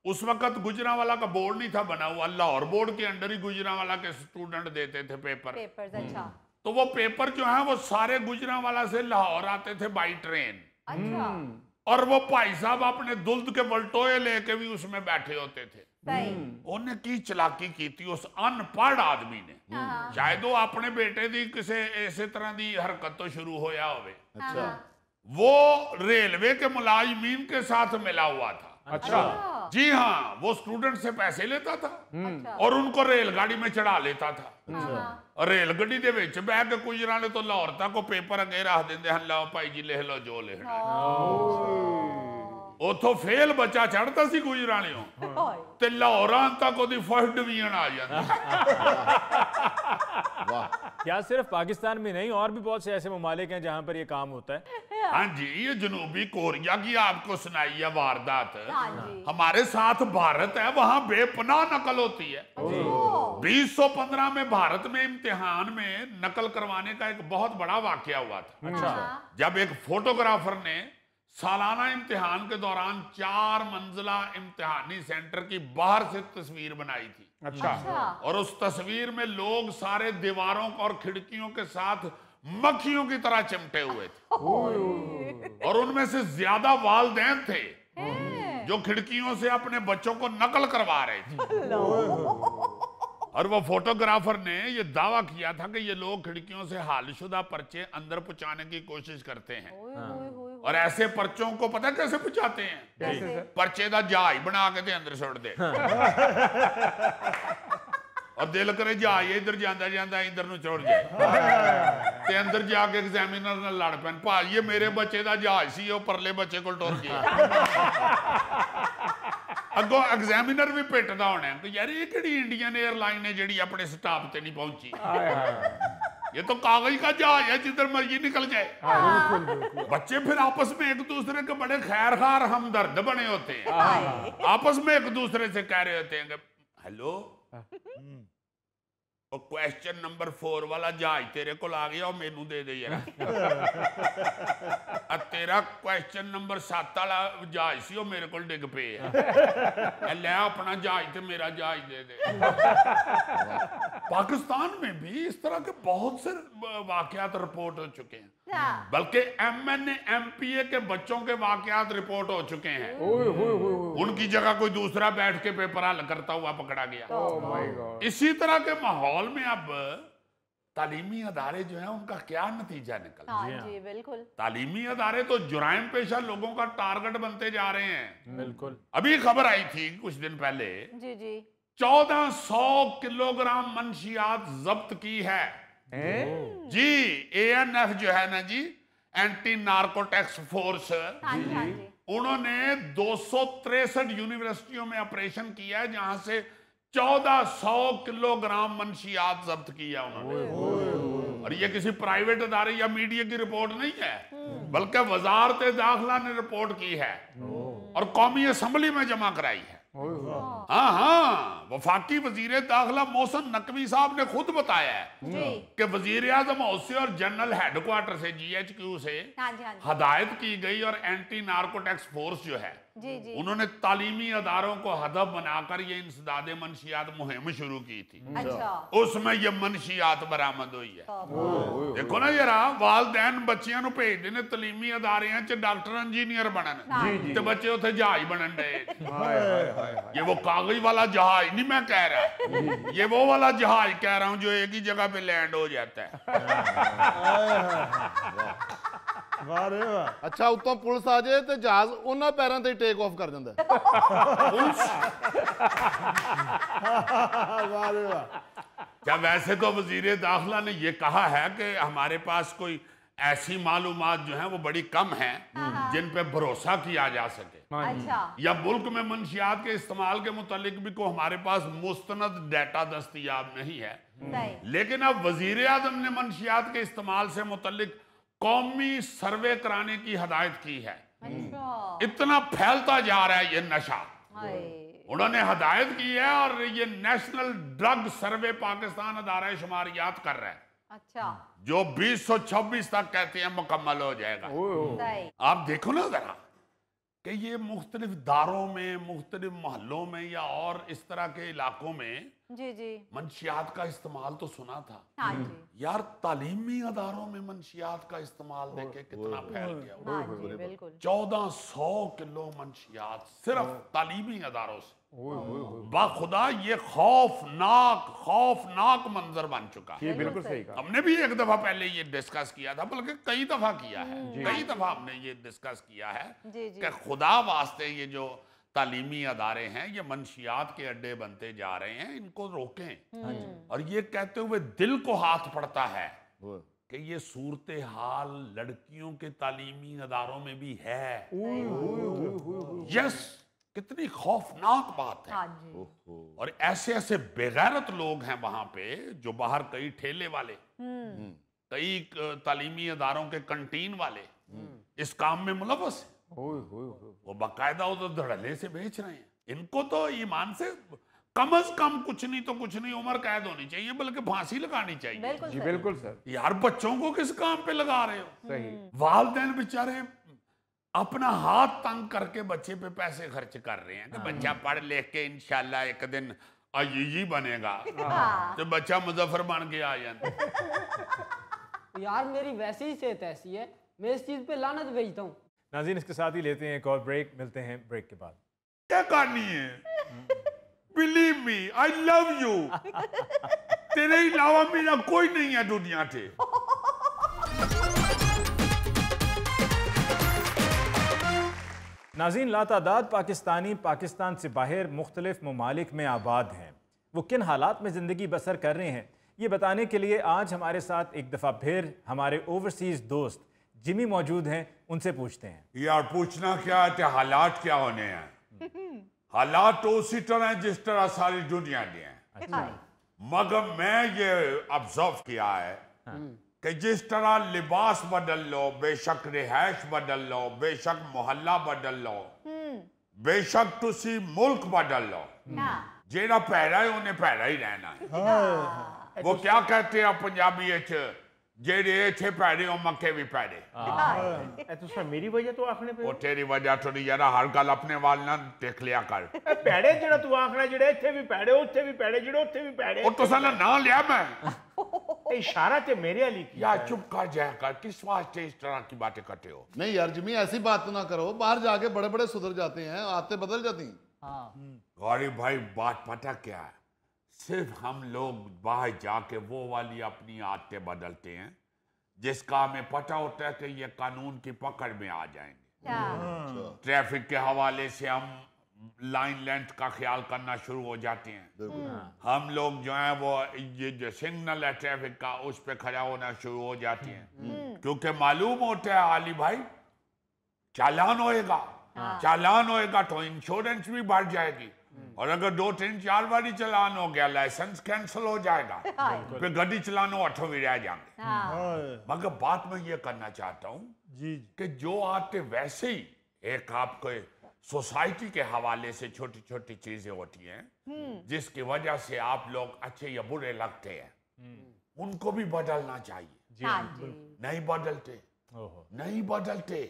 [SPEAKER 2] उस वक्त गुजरांवाला का बोर्ड नहीं था बना हुआ, लाहौर बोर्ड के अंडर ही गुजरांवाला के स्टूडेंट देते थे पेपर। अच्छा। तो वो पेपर जो है वो सारे गुजरांवाला से लाहौर आते थे बाई ट्रेन। अच्छा। और वो भाई साहब अपने दुल्द के बल्टोए लेके भी उसमें बैठे होते थे। ਉਹਨੇ ਕੀ ਚਲਾਕੀ ਕੀਤੀ ਉਸ ਅਨਪੜ੍ਹ ਆਦਮੀ ਨੇ। ਸ਼ਾਇਦ ਉਹ ਆਪਣੇ ਬੇਟੇ ਦੀ ਕਿਸੇ ਇਸੇ ਤਰ੍ਹਾਂ ਦੀ ਹਰਕਤ ਤੋਂ ਸ਼ੁਰੂ ਹੋਇਆ ਹੋਵੇ।
[SPEAKER 6] अच्छा
[SPEAKER 2] वो रेलवे के मुलाजिमीन के साथ मिला हुआ था।
[SPEAKER 5] अच्छा
[SPEAKER 2] जी हाँ, वो स्टूडेंट से पैसे लेता था और उनको रेलगाड़ी में चढ़ा लेता था। और रेलगाड़ी ਦੇ ਵਿੱਚ ਬਹਿ ਕੇ ਗੁਜਰਾਂ ਨੇ ਤੋਂ ਲਾਹੌਰ ਤੱਕ ਉਹ ਪੇਪਰ ਅੱਗੇ ਰੱਖ ਦਿੰਦੇ ਹਨ, ਲਓ ਭਾਈ ਜੀ ਲਿਖ ਲਓ ਜੋ ਲਿਖਣਾ। ਉਥੋਂ ਫੇਲ ਬੱਚਾ ਚੜਦਾ ਸੀ ਗੁਜਰਾਂ ਵਾਲਿਓਂ ਤੇ ਲਾਹੌਰਾਂ ਤੱਕ ਉਹਦੀ ਫਸਟ ਡਿਵੀਜ਼ਨ ਆ ਜਾਂਦੀ।
[SPEAKER 1] क्या सिर्फ पाकिस्तान में नहीं, और भी बहुत से ऐसे ममालिक हैं जहां पर ये काम होता है?
[SPEAKER 2] हाँ जी, ये जनूबी कोरिया की आपको सुनाई है वारदात। हमारे साथ भारत है, वहां बेपनाह नकल होती है। 2015 में भारत में इम्तिहान में नकल करवाने का एक बहुत बड़ा वाकया हुआ था। जब एक फोटोग्राफर ने सालाना इम्तिहान के दौरान 4 मंजिला इम्तिहानी सेंटर की बाहर से तस्वीर बनाई थी।
[SPEAKER 5] अच्छा
[SPEAKER 2] और उस तस्वीर में लोग सारे दीवारों और खिड़कियों के साथ मक्खियों की तरह चिमटे हुए थे और उनमें से ज्यादा वालिदैन थे जो खिड़कियों से अपने बच्चों को नकल करवा रहे थे। और वो फोटोग्राफर ने ये दावा किया था कि ये लोग खिड़कियों से हालशुदा पर्चे अंदर पहुंचाने की कोशिश करते हैं। और ऐसे पर्चों को पता कैसे पहुंचाते हैं? पर्चे का जहाज बना के अंदर सुट दे और दिल करे जहाज इधर जाता जाता इधर ਨੂੰ ਚੜ ਜਾਏ ਤੇ ਅੰਦਰ ਜਾ ਕੇ ਐਗਜ਼ਾਮੀਨਰ ਨਾਲ ਲੜ ਪੈਣ, ਭਾਈ ਇਹ ਮੇਰੇ ਬੱਚੇ ਦਾ ਜਹਾਜ਼ ਸੀ, ਉਹ ਪਰਲੇ ਬੱਚੇ ਕੋਲ ਟੁਰ ਗਿਆ। ਅੱਗੋਂ ਐਗਜ਼ਾਮੀਨਰ ਵੀ ਪਿੱਟਦਾ ਹੋਣਾ ਕਿ ਯਾਰ ਇਹ ਕਿਹੜੀ ਇੰਡੀਅਨ 에ਅਰਲਾਈਨ ਹੈ ਜਿਹੜੀ ਆਪਣੇ ਸਟਾਪ ਤੇ ਨਹੀਂ ਪਹੁੰਚੀ। ये तो कागज का जहाज है, जिधर मर्जी निकल जाए। बच्चे फिर आपस में एक दूसरे के बड़े खैरखार हमदर्द बने होते हैं। आपस में एक दूसरे से कह रहे होते हैं कि हेलो, क्वेश्चन नंबर 4 वाला जहाज तेरे को आ गया और मेनू दे दे यार। तेरा क्वेश्चन नंबर 7 वाला जहाज सी वो मेरे को डिग पे है, ले अपना जहाज ते मेरा जहाज दे दे। पाकिस्तान में भी इस तरह के बहुत से वाकयात रिपोर्ट हो चुके हैं, बल्कि MNA MPA के बच्चों के वाकयात रिपोर्ट हो चुके हैं। उनकी जगह कोई दूसरा बैठ के पेपर हल करता हुआ पकड़ा गया। इसी तरह के माहौल में अब तालीमी अदारे जो हैं उनका क्या नतीजा निकला?
[SPEAKER 9] जी बिल्कुल,
[SPEAKER 2] तालीमी अदारे तो जुराइम पेशा लोगों का टारगेट बनते जा रहे हैं।
[SPEAKER 1] बिल्कुल।
[SPEAKER 2] अभी खबर आई थी कुछ दिन पहले,
[SPEAKER 9] जी जी,
[SPEAKER 2] 1400 किलोग्राम मंशियात जब्त की है। जी ANF जो है ना जी, एंटी नार्कोटिक्स फोर्स, उन्होंने 263 यूनिवर्सिटियों में ऑपरेशन किया है जहां से 1400 किलोग्राम मंशियात जब्त किया उन्होंने। और ये किसी प्राइवेट अदारे या मीडिया की रिपोर्ट नहीं है, बल्कि वजारत दाखिला ने रिपोर्ट की है और कौमी असम्बली में जमा कराई है। हाँ हाँ, वफाकी वजीर दाखिला मोहसिन नकवी साहब ने खुद बताया है कि वजीर आजम हाउस से और जनरल हेडक्वार्टर से GHQ से हदायत की गई और एंटी नार्कोटिक्स फोर्स जो है उन्होंने तालीमी अदारों को हदफ बनाकर ये इंसदाद मंशियात मुहिम शुरू की थी। उसमें ये मंशियात बरामद हुई है। देखो ना जरा, वालदैन बच्चियां नूं भेजदे ने तालीमी अदारियां च डॉक्टर इंजीनियर बनन ते बच्चे उत्थे जहाज बनन डे। ये वो कागज वाला जहाज नहीं मैं कह रहा, ये वो वाला जहाज कह रहा हूं जो एक ही जगह पे लैंड हो जाता है।
[SPEAKER 3] वाह रे वाह।
[SPEAKER 6] अच्छा, उत्तों पुलिस आ जाए तो जहाज उन्हां पैरां ते टेक ऑफ कर दिंदा है।
[SPEAKER 3] वाह रे वाह।
[SPEAKER 2] क्या वैसे तो वजीर दाखिला ने ये कहा है कि हमारे पास कोई ऐसी मालूमात जो है वो बड़ी कम है जिन पे भरोसा किया जा सके। या मुल्क में मंशियात के इस्तेमाल के मुतालिक भी को हमारे पास मुस्तनद डाटा दस्तयाब नहीं है। लेकिन अब वजीर आजम ने मंशियात के इस्तेमाल से मुतालिक कौमी सर्वे कराने की हदायत की है। इतना फैलता जा रहा है ये नशा, उन्होंने हदायत की है और ये नेशनल ड्रग सर्वे पाकिस्तान अदारा शुमारियात कर रहा है।
[SPEAKER 9] अच्छा,
[SPEAKER 2] जो 2026 तक कहते हैं मुकम्मल हो जाएगा। आप देखो ना जरा कि ये मुख्तलिफ दारों में, मुख्तलिफ मोहल्लों में या और इस तरह के इलाकों में
[SPEAKER 9] जी जी
[SPEAKER 2] मंशियात का इस्तेमाल तो सुना था।
[SPEAKER 9] हाँ जी।
[SPEAKER 2] यार तालीमी अदारों में मंशियात का इस्तेमाल देखे कितना फैल गया।
[SPEAKER 9] हाँ जी, बिल्कुल।
[SPEAKER 2] 1400 किलो मंशियात सिर्फ तालीमी अदारों से। बाखुदा ये खौफनाक मंजर बन चुका है।
[SPEAKER 5] ये बिल्कुल सही कहा।
[SPEAKER 2] हमने भी एक दफा पहले ये डिस्कस किया था, बल्कि कई दफा किया है, कई दफा हमने ये डिस्कस किया है कि खुदा वास्ते ये जो तालीमी अदारे हैं ये मंशियात के अड्डे बनते जा रहे हैं, इनको रोकें। और ये कहते हुए दिल को हाथ पड़ता है कि ये सूरत हाल लड़कियों के तालीमी अदारों में भी है। यस, कितनी खौफनाक बात है। और ऐसे ऐसे बेगैरत लोग हैं वहां पे जो बाहर कई ठेले वाले, कई तालीमी अदारों के कंटीन वाले इस काम में मुलव्वस हैं। वो बाकायदा उधर धड़ल्ले से बेच रहे हैं। इनको तो ईमान से कम से कम कुछ नहीं तो कुछ नहीं उम्र कैद होनी चाहिए, बल्कि फांसी लगानी चाहिए।
[SPEAKER 5] जी बिल्कुल सर।
[SPEAKER 2] यार बच्चों को किस काम पे लगा रहे हो?
[SPEAKER 5] सही।
[SPEAKER 2] वालिदैन बेचारे अपना हाथ तंग करके बच्चे पे पैसे खर्च कर रहे हैं कि बच्चा पढ़ लिख के इंशाल्लाह एक दिन आईजी बनेगा, तो बच्चा मुजफ्फर बन के आ जाता।
[SPEAKER 8] यार मेरी वैसे ही सेहत ऐसी है, मैं इस चीज पे लानत भेजता हूँ।
[SPEAKER 1] नाज़रीन, इसके साथ ही लेते हैं एक और ब्रेक। मिलते हैं ब्रेक के बाद।
[SPEAKER 2] क्या करनी है? Believe me, I love you. तेरे अलावा मेरा कोई नहीं है दुनिया से।
[SPEAKER 1] नाज़रीन, लातादाद पाकिस्तानी पाकिस्तान से बाहर मुख्तलिफ ममालिक में आबाद हैं। वो किन हालात में ज़िंदगी बसर कर रहे हैं, ये बताने के लिए आज हमारे साथ एक दफ़ा फिर हमारे ओवरसीज़ दोस्त जिमी मौजूद हैं। उनसे पूछते हैं।
[SPEAKER 2] यार पूछना क्या है, हालात क्या होने हैं? हालात तो उसी तरह है जिस तरह सारी दुनिया के हैं। मगर मैं ये ऑब्जर्व किया है कि जिस तरह लिबास बदल लो, बेशक रिहाइश बदल लो, बेशक मोहल्ला बदल लो, बेशक तुसी मुल्क बदल लो, जेड़ा पैरा है उन्हें पैरा ही रहना है। वो क्या कहते हैं पंजाबी जेड़े इत्थे पैरे हो मक्के भी पैरे।
[SPEAKER 5] तो मेरी वजह तो आखने पे
[SPEAKER 2] वो तेरी वजह तो नहीं, यार हर गल अपने वाल ना देख लिया कर।
[SPEAKER 5] पैड़े जेड़ा तू आखना जेड़े इत्थे भी पैड़े उत्थे भी पैड़े जेड़े उत्थे भी पैड़े।
[SPEAKER 2] और तो साला ना लिया मैं।
[SPEAKER 5] इशारा ते मेरे वाली की।
[SPEAKER 2] यार चुप कर जाया कर, किस वास्ते इस तरह की बातें करते हो?
[SPEAKER 6] नहीं यार जिमी, ऐसी बात तो ना करो। बाहर जाके बड़े बड़े सुधर जाते हैं, आदतें बदल जाती हैं।
[SPEAKER 2] गौरी भाई, बात पता क्या है, सिर्फ हम लोग बाहर जाके वो वाली अपनी आदतें बदलते हैं जिसका हमें पता होता है कि ये कानून की पकड़ में आ जाएंगे। ट्रैफिक के हवाले से हम लाइन लेंथ का ख्याल करना शुरू हो जाते हैं। हम लोग जो है वो ये जो सिग्नल है ट्रैफिक का उस पे खड़ा होना शुरू हो जाते हैं, क्योंकि मालूम होता है आली भाई चालान होएगा तो इंश्योरेंस भी बढ़ जाएगी, और अगर 2 3 4 बारी चलान हो गया लाइसेंस कैंसिल हो जाएगा, फिर गाड़ी चलानो अठो भी रह जाएंगे। मगर बात मैं ये करना चाहता हूँ कि जो आते वैसे ही एक आपको सोसाइटी के हवाले से छोटी छोटी चीजें होती हैं जिसकी वजह से आप लोग अच्छे या बुरे लगते हैं, उनको भी बदलना चाहिए। नहीं बदलते।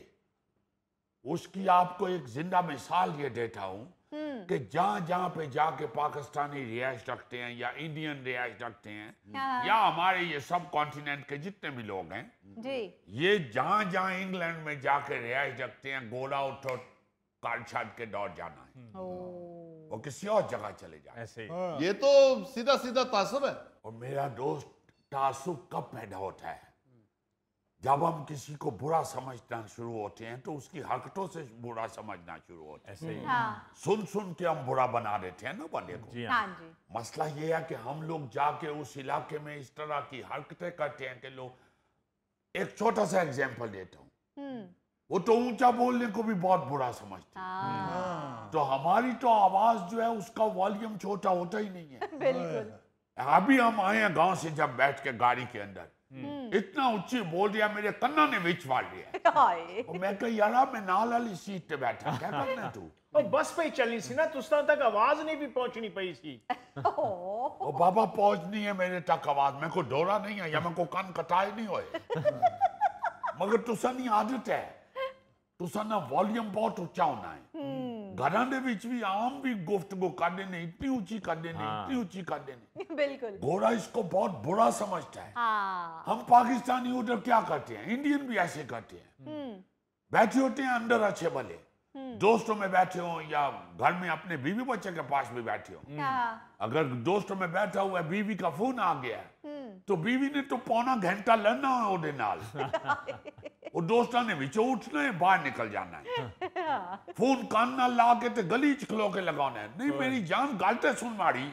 [SPEAKER 2] उसकी आपको एक जिंदा मिसाल ये देता हूं कि जहां पे जाके पाकिस्तानी रिहाइश रखते हैं या इंडियन रिहाइश रखते हैं या हमारे ये सब कॉन्टिनेंट के जितने भी लोग हैं ये जहां इंग्लैंड में जाके रिहाइश रखते हैं, गोला उठो कार छाट के दौड़ जाना है, वो किसी और जगह चले जाए।
[SPEAKER 1] ऐसे
[SPEAKER 6] ये तो सीधा सीधा तासुब है।
[SPEAKER 2] और मेरा दोस्त, तासुब कब पैदा होता है? जब हम किसी को बुरा समझना शुरू होते हैं तो उसकी हरकतों से बुरा समझना शुरू होता है। सुन के हम बुरा बना देते हैं ना बंदे को। मसला ये है कि हम लोग जाके उस इलाके में इस तरह की हरकतें करते हैं कि लोग, एक छोटा सा एग्जांपल देता हूँ, वो तो ऊंचा बोलने को भी बहुत बुरा समझते हैं, तो हमारी तो आवाज जो है उसका वॉल्यूम छोटा होता ही नहीं है। अभी हम आए हैं गांव से, जब बैठ के गाड़ी के अंदर इतना ऊंची बोल दिया मेरे कन्ना ने विच फाड़ लिया। और मैं कह यार मैं नाल वाली सीट पे बैठा, क्या करना तू?
[SPEAKER 5] ओ बस पे ही चलनी सी ना, तुस तक आवाज नहीं भी पहुंचनी पई सी।
[SPEAKER 2] ओ बाबा पहुंचनी है मेरे तक आवाज, मेरे को डोरा नहीं है या मेरे को कान कटाए नहीं होए। मगर तुसा नहीं आदत है, तुसा ना वॉल्यूम बहुत ऊंचा होना है। घरां दे विच भी आम भी गुफ्तगू कर देने, इतनी ऊंची कर देने, इतनी ऊंची कर देने।
[SPEAKER 7] बिल्कुल।
[SPEAKER 2] घोड़ा इसको बहुत बुरा समझता है। हम पाकिस्तानी उधर क्या करते हैं, इंडियन भी ऐसे करते हैं, बैठे होते हैं अंदर अच्छे भले, दोस्तों में बैठे हो या घर में अपने बीवी बच्चे के पास भी बैठे हो, अगर दोस्तों में बैठा हुआ बीवी का फोन आ गया तो बीवी ने तो पौना घंटा लड़ना है ओदे नाल, वो दोस्तां ने विचों उठना है, बाहर निकल जाना है, फोन कान नाल ला के ते गली च खलो के लगाना है। नहीं मेरी जान गल ते सुन माड़ी,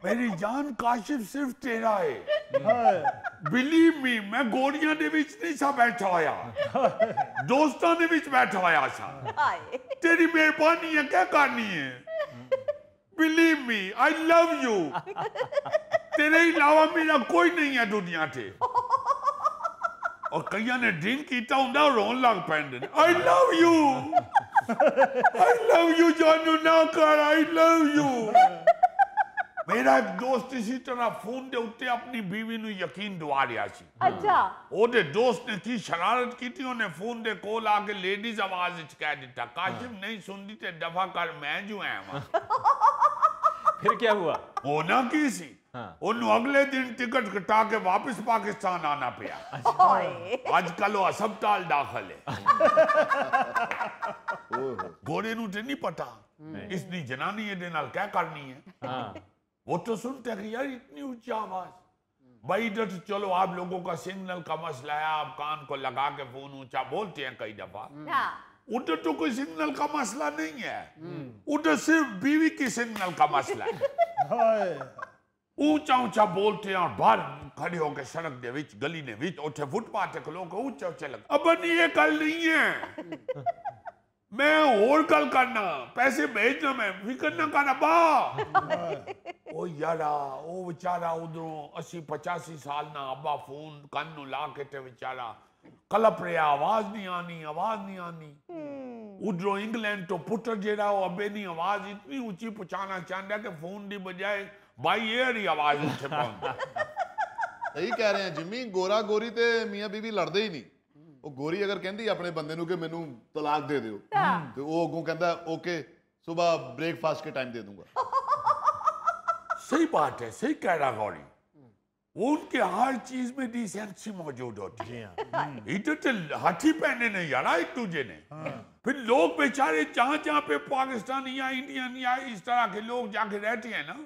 [SPEAKER 2] मेरी जान काशिफ सिर्फ तेरा है, बिलीव मी मैं गोरियां दे विच नहीं सा बैठा होया, दोस्तां दे विच बैठा होया सा, तेरी मेहरबानी है क्या करनी है, believe me I love you, तेरे अलावा मेरा कोई नहीं है दुनिया से। और कईयां ने ड्रिंक कीता हुंदा रोन लग पैंदे ने, आई लव यू जानू ना कर, आई लव यू। मेरा एक दोस्त इसी तरह फोन दे उत्ते अपनी बीवी नू यकीन दिवा रहा सी।
[SPEAKER 9] अच्छा
[SPEAKER 2] ओदे दोस्त ने की शरारत की थी, उन्हें फोन दे कोल आके लेडीज आवाज विच कह दिता, काशिफ नहीं सुनदी ते दफा कर, मैं जो आया।
[SPEAKER 1] फिर क्या हुआ?
[SPEAKER 2] होना की सी, उन्होंने अगले दिन टिकट कटा के वापस पाकिस्तान आना पिया। आजकल वो अस्पताल दाखिल है। गोरे नू ते नहीं पता इसनी जनानी ये नाल क्या करनी है। वो तो सुनते हैं कि यार इतनी ऊंची आवाज, भाई इधर तो चलो आप लोगों का सिग्नल का मसला है, आप कान को लगा के फोन ऊंचा बोलते हैं कई दफा, उधर तो कोई सिग्नल का मसला नहीं है, उधर सिर्फ बीवी की सिग्नल का मसला है। ऊंचा ऊंचा बोलते हैं और बाहर खड़े होकर सड़क दे विच गली ने विच उठे फुटपाथ के लोग ऊंचे ऊंचे लग, अब ये कल नहीं है, मैं और कल करना, पैसे भेजना, मैं फिक्र ना करना बा। ओ यारा ओ बेचारा उधरों 80-85 साल ना अब्बा फोन कान नु ला के ते बेचारा कलप रहा, आवाज नहीं आनी। उधरों इंग्लैंड तो पुत्र जेड़ा वो अबे नी आवाज इतनी ऊंची पहुंचाना चाहता कि फोन दी बजाय बाई एयर ही आवाज उठे पहुंच।
[SPEAKER 6] सही कह रहे हैं जिम्मी, गोरा गोरी ते मियां बीवी लड़दे ही नहीं। वो गोरी अगर कहती अपने बंदे नू कि मैनू तलाक दे दियो तो वो अगों कहता ओके सुबह ब्रेकफास्ट के टाइम दे दूंगा।
[SPEAKER 2] सही बात है, सही कह रहा गौरी, वो उनके हर चीज में डिसेंसी मौजूद होती है। इधर तो हाथी पहने नहीं यार एक दूजे ने, फिर लोग बेचारे जहां जहां पे पाकिस्तानी या इंडियन या इस तरह के लोग जाके रहते हैं ना,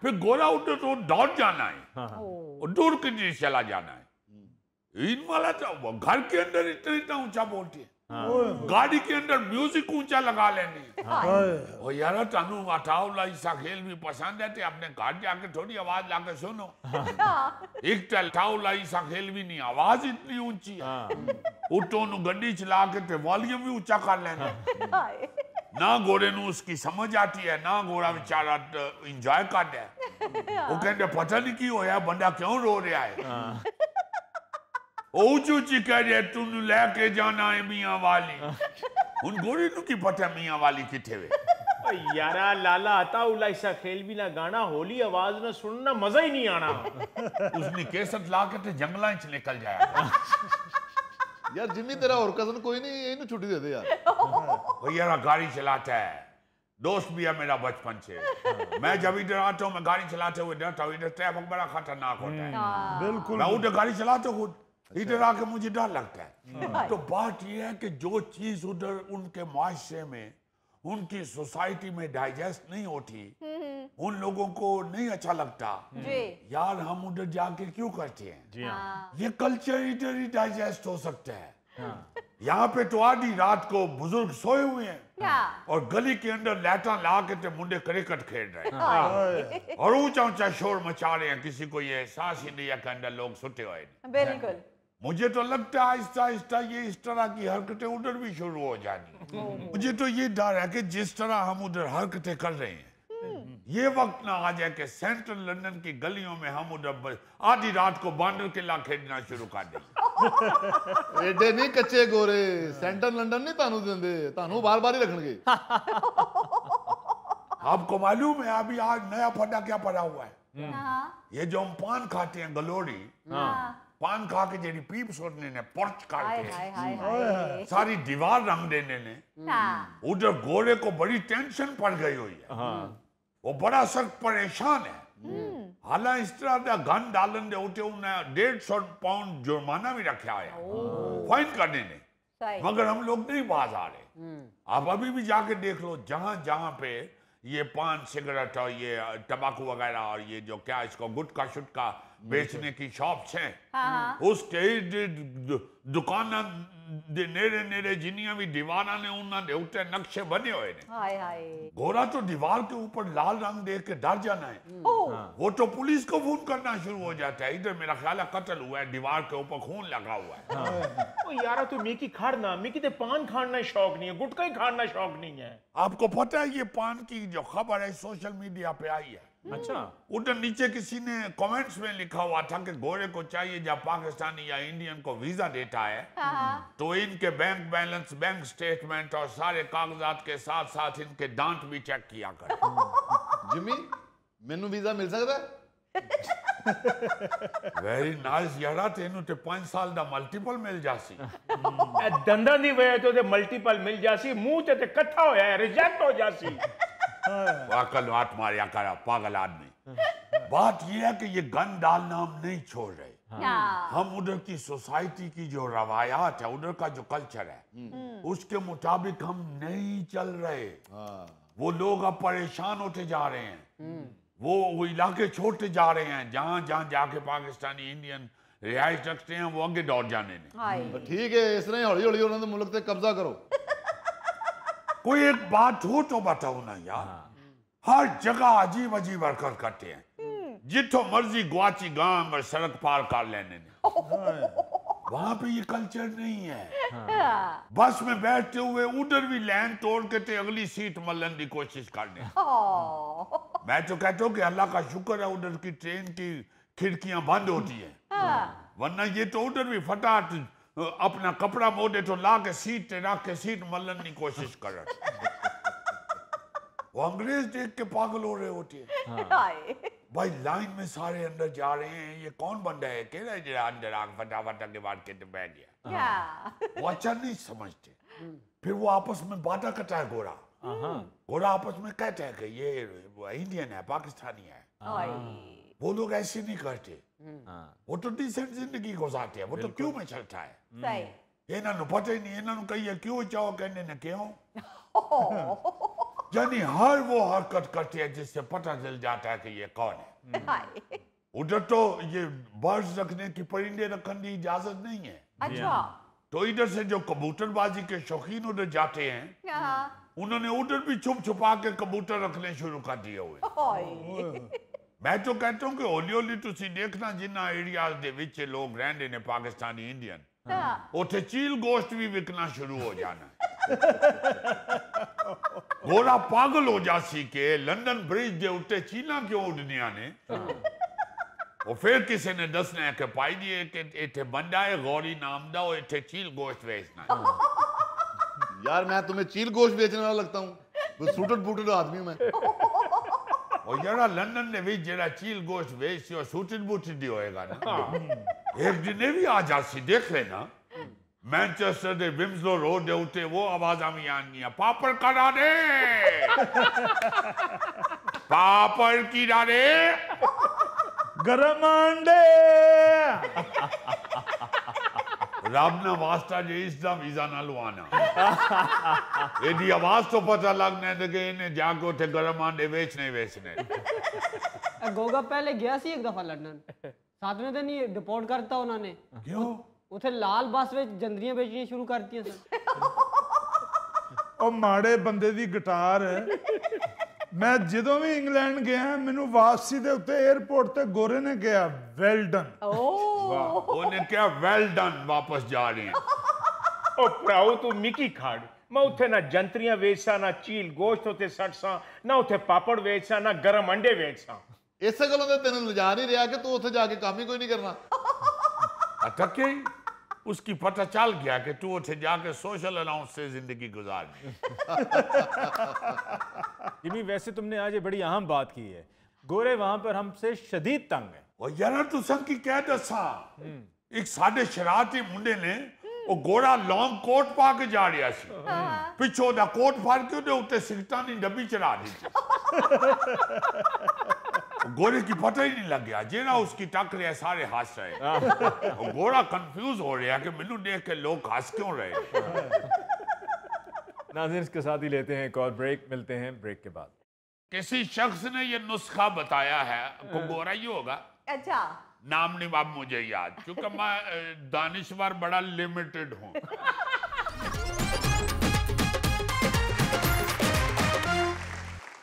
[SPEAKER 2] फिर गोरा उधर तो दौड़ जाना है और दूर के लिए चला जाना है। इन वाला तो घर के अंदर इतना ऊंचा बोलते हैं, गाड़ी के अंदर म्यूजिक ऊंचा लगा लेने। ओ यार तानू अठाउल्ला ईसा खेल भी पसंद है, अपने घर जाके थोड़ी आवाज लाके सुनो। एक तो अठाउल्ला ईसा खेल भी नहीं, आवाज इतनी ऊंची है, उठो नु गड्डी चला के ते वॉल्यूम भी ऊंचा कर लेना। ना घोड़े नू उसकी समझ आती है, ना घोड़ा बेचारा इंजॉय करता है। वो कहते पता नहीं की होया, बंदा क्यों रो रहा है। ऊंची कह रहे तू लेके जाना है मियां वाली, उन गोरी नू की पता मियां वाली किथे वे।
[SPEAKER 5] यारा लाला आता उला ऐसा खेल भी ना गाना, होली आवाज ना सुनना मजा ही नहीं आना।
[SPEAKER 2] उसने केसट ला के ते जंगलां च निकल जाया।
[SPEAKER 6] यार जिम्मी तेरा और कजन कोई नहीं, इन्हें छुट्टी दे दे यार।
[SPEAKER 2] वो यार गाड़ी चलाता है, दोस्त भी है मेरा बचपन से। मैं जब इधर आता हूँ मैं गाड़ी चलाते हुए डरता हूँ, इधर ट्रैफिक बड़ा खतरनाक होता है।
[SPEAKER 3] बिल्कुल
[SPEAKER 2] मैं उधर गाड़ी चलाता हूँ, इधर आके मुझे डर लगता है। तो बात यह है कि जो चीज उधर उनके माशरे में, उनकी सोसाइटी में डाइजेस्ट नहीं होती, उन लोगों को नहीं अच्छा लगता, यार हम उधर जाके क्यों करते हैं। ये कल्चर इधर ही डाइजेस्ट हो सकता है। यहाँ पे तो आधी रात को बुजुर्ग सोए हुए हैं और गली के अंदर लैटा ला के मुंडे क्रिकेट खेल रहे हैं और ऊंचा ऊंचा शोर मचा रहे हैं, किसी को ये एहसास ही नहीं है कि अंदर लोग सुते हुए।
[SPEAKER 9] बिल्कुल
[SPEAKER 2] मुझे तो लगता है आहिस्ता आहिस्ता ये इस तरह की हरकतें उधर भी शुरू हो जानी। मुझे तो ये डर है कि जिस तरह हम उधर हरकतें कर रहे हैं, ये वक्त ना आ जाए कि सेंट्रल लंदन की गलियों में हम उधर आधी रात को बांदर किला खेलना शुरू कर दें।
[SPEAKER 6] एडे नहीं कच्चे गोरे, सेंट्रल लंदन नहीं तानू देंदे, तानू बार-बार ही रखणगे।
[SPEAKER 2] आपको मालूम है अभी आज नया फटा क्या पड़ा हुआ है? ये जो हम पान खाते हैं गलोड़ी, पान खा के जेडी पीप सोडने ने पर्च काटे, सारी दीवार रंग देने ने, उधर गोरे को बड़ी टेंशन पड़ गई हुई है। वो बड़ा सख्त परेशान है। हालांकि इस तरह का गन डालन दे उठे उन्हें 150 पाउंड जुर्माना भी रखा है फाइन करने ने। मगर हम लोग नहीं बाज आ रहे। आप अभी भी जाके देख लो, जहां जहां पे ये पान सिगरेट और ये तंबाकू वगैरह और ये जो क्या इसको गुटखा शुटका बेचने की शॉप्स हैं, उसके दुकान दे नेड़े नेड़े जिन्नियां भी दीवारा ने उन्होंने उत्ते नक्शे बने हुए ने। गोरा तो दीवार के ऊपर लाल रंग देख के डर जाना है, वो तो पुलिस को फोन करना शुरू हो जाता है, इधर मेरा ख्याल है कत्ल हुआ है, दीवार के ऊपर खून लगा हुआ है।
[SPEAKER 5] ओ यारा तू मिकी खाड़ना, मिकी ते पान खाना शौक नहीं है, गुटखा ही खाना शौक नहीं है।
[SPEAKER 2] आपको पता है ये पान की जो खबर है सोशल मीडिया पे आई है?
[SPEAKER 1] अच्छा,
[SPEAKER 2] उधर नीचे किसी ने कमेंट्स में लिखा हुआ था कि गोरे को चाहिए जब पाकिस्तानी या इंडियन को वीजा देता है तो इनके बैंक बैलेंस, बैंक स्टेटमेंट और सारे कागजात के साथ साथ इनके दांत भी चेक किया कर।
[SPEAKER 6] जिमी मैनू वीजा मिल सकता है?
[SPEAKER 2] वेरी नाइस यारा, तेनू ते 5 साल दा मल्टीपल मिल जासी।
[SPEAKER 5] दंदां दी वजह तो ते मल्टीपल मिल जासी, मुंह ते कट्ठा होया है, रिजेक्ट हो जासी।
[SPEAKER 2] वाकल हाथ मारिया करा पागल आदमी। बात यह है कि ये गन डालना हम नहीं छोड़ रहे। हम उधर की सोसाइटी की जो रवायात है, उधर का जो कल्चर है, उसके मुताबिक हम नहीं चल रहे। वो लोग अब परेशान होते जा रहे हैं, वो इलाके छोड़ते जा रहे हैं जहां जहां जाके पाकिस्तानी इंडियन रिहाइश रखते हैं, वो आगे दौड़ जाने ने।
[SPEAKER 6] ठीक है, इस तरह हौली हौली उन्होंने मुल्क पे कब्जा करो।
[SPEAKER 2] कोई एक बात हो तो बताओ ना यार, हर जगह अजीब अजीब हरकत करते हैं, जितो मर्जी गुआची गांव और सड़क पार कर लेने ने। वहां पे ये कल्चर नहीं है। बस में बैठते हुए उधर भी लाइन तोड़ के ते अगली सीट मलन की कोशिश करने। मैं तो कहता हूँ कि अल्लाह का शुक्र है उधर की ट्रेन की खिड़कियां बंद होती है, वरना ये तो उधर भी फटाट अपना कपड़ा मोड़े तो ला के सीट रख के सीट मलन की कोशिश कर। वो अंग्रेज देख के पागल हो रहे होते हैं। भाई लाइन में सारे अंदर जा रहे हैं, ये कौन बंदा है कह रहा है जरा अंदर आग फटाफट आगे बात के तो बैठ गया। वो अच्छा नहीं समझते, फिर वो आपस में बात करता है गोरा। गोरा आपस में कहता है कि ये इंडियन है, पाकिस्तानी है। वो लोग ऐसे नहीं करते, वो तो डिसेंट जिंदगी गुजारते हैं, वो तो क्यों में चलता है। इन्होंने पता ही नहीं, इन्होंने कही क्यों चाहो कहने ने क्यों। यानी हर वो हरकत करते हैं जिससे पता चल जाता है कि ये कौन है। उधर तो ये बर्ड्स रखने की, परिंदे रखने की इजाजत नहीं है।
[SPEAKER 7] अच्छा,
[SPEAKER 2] तो इधर से जो कबूतरबाजी के शौकीन उधर जाते हैं, उन्होंने उधर भी छुप छुपा के कबूतर रखने शुरू कर दिए हुए। मैं तो कहता हूँ कि हौली हौली तुसी देखना जिन्ना एरियाज दे विच लोग रहंदे ने पाकिस्तानी इंडियन, उथे चील गोश्त भी विकना शुरू हो जाना है। गोरा पागल हो जासी के लंदन ब्रिज के उत्ते चीला क्यों उड़निया ने। वो फिर किसी ने दसना है कि पाई जी कि इथे बंदा है गौरी नाम दा, वो इथे चील गोश्त बेचना है।
[SPEAKER 6] यार मैं तुम्हें चील गोश्त बेचने वाला लगता हूँ? सूटेड बूटेड आदमी हूं मैं।
[SPEAKER 2] और यारा लंदन ने भी जरा चील गोश्त बेचती और सूटेड बूटेड ही होएगा ना। एक दिन भी आ जासी, देख लेना मैनचेस्टर दे विम्सलो रोड दे उते वो आवाज़ आमी आनी है, पापड़ करा दे, पापड़ की डाले,
[SPEAKER 3] गरम अंडे।
[SPEAKER 2] रब ना वास्ता जे इसदा वीजा ना लवाना। एदी आवाज तो पता लगना है कि इन्हें जाके उठे गरम अंडे बेचने।
[SPEAKER 8] गोगा पहले गया सी एक दफा लंदन, 7वें दिन ही डिपोर्ट करता उन्होंने।
[SPEAKER 2] क्यों?
[SPEAKER 8] उथे लाल बस में जंदरियां बेचनी शुरू कर दी सर।
[SPEAKER 3] और माड़े बंदे दी गिटार है। मैं जदों भी इंग्लैंड गया, मैनू वापसी दे उत्ते एयरपोर्ट ते गोरे ने कहा वेल डन।
[SPEAKER 2] उन्हें क्या वेल डन वापस जा रहे हैं।
[SPEAKER 5] ओ भराओ तू मिकी खाड़, मैं उथे ना जंतरियां बेचसा, ना चील गोश्त उते सटसा, ना उथे पापड़ बेचसा, ना गरम अंडे बेचसा।
[SPEAKER 6] इसे गलों ते तेन लिजा नहीं रहा कि तू उथे जाके काम ही कोई नहीं करना।
[SPEAKER 2] अटके उसकी पता चल गया कि तू उठे जाके सोशल अलाउंस से जिंदगी गुजारनी।
[SPEAKER 1] जिमी वैसे तुमने आज ये बड़ी अहम बात की है, गोरे वहां पर हमसे शदीद तंग है।
[SPEAKER 2] और यार तू सब की क्या दसा, एक साढ़े शरारती मुंडे ने वो गोरा लॉन्ग कोट पा के जा रहा सी, पिछो दा कोट फाड़ के उदे उत्ते सिगरेटां दी डब्बी चढ़ा दी। घोड़े की पता ही नहीं लग गया जे ना उसकी टक रहे सारे हंस रहे घोड़ा कंफ्यूज हो रहा कि मैनू देख के लोग हंस क्यों रहे।
[SPEAKER 1] नाज़रीन इसके साथ ही लेते हैं एक और ब्रेक, मिलते हैं ब्रेक के बाद।
[SPEAKER 2] किसी शख्स ने ये नुस्खा बताया है, गोरा ही होगा,
[SPEAKER 9] अच्छा
[SPEAKER 2] नाम नहीं अब मुझे याद, क्योंकि मैं दानिश्वर बड़ा लिमिटेड हूँ।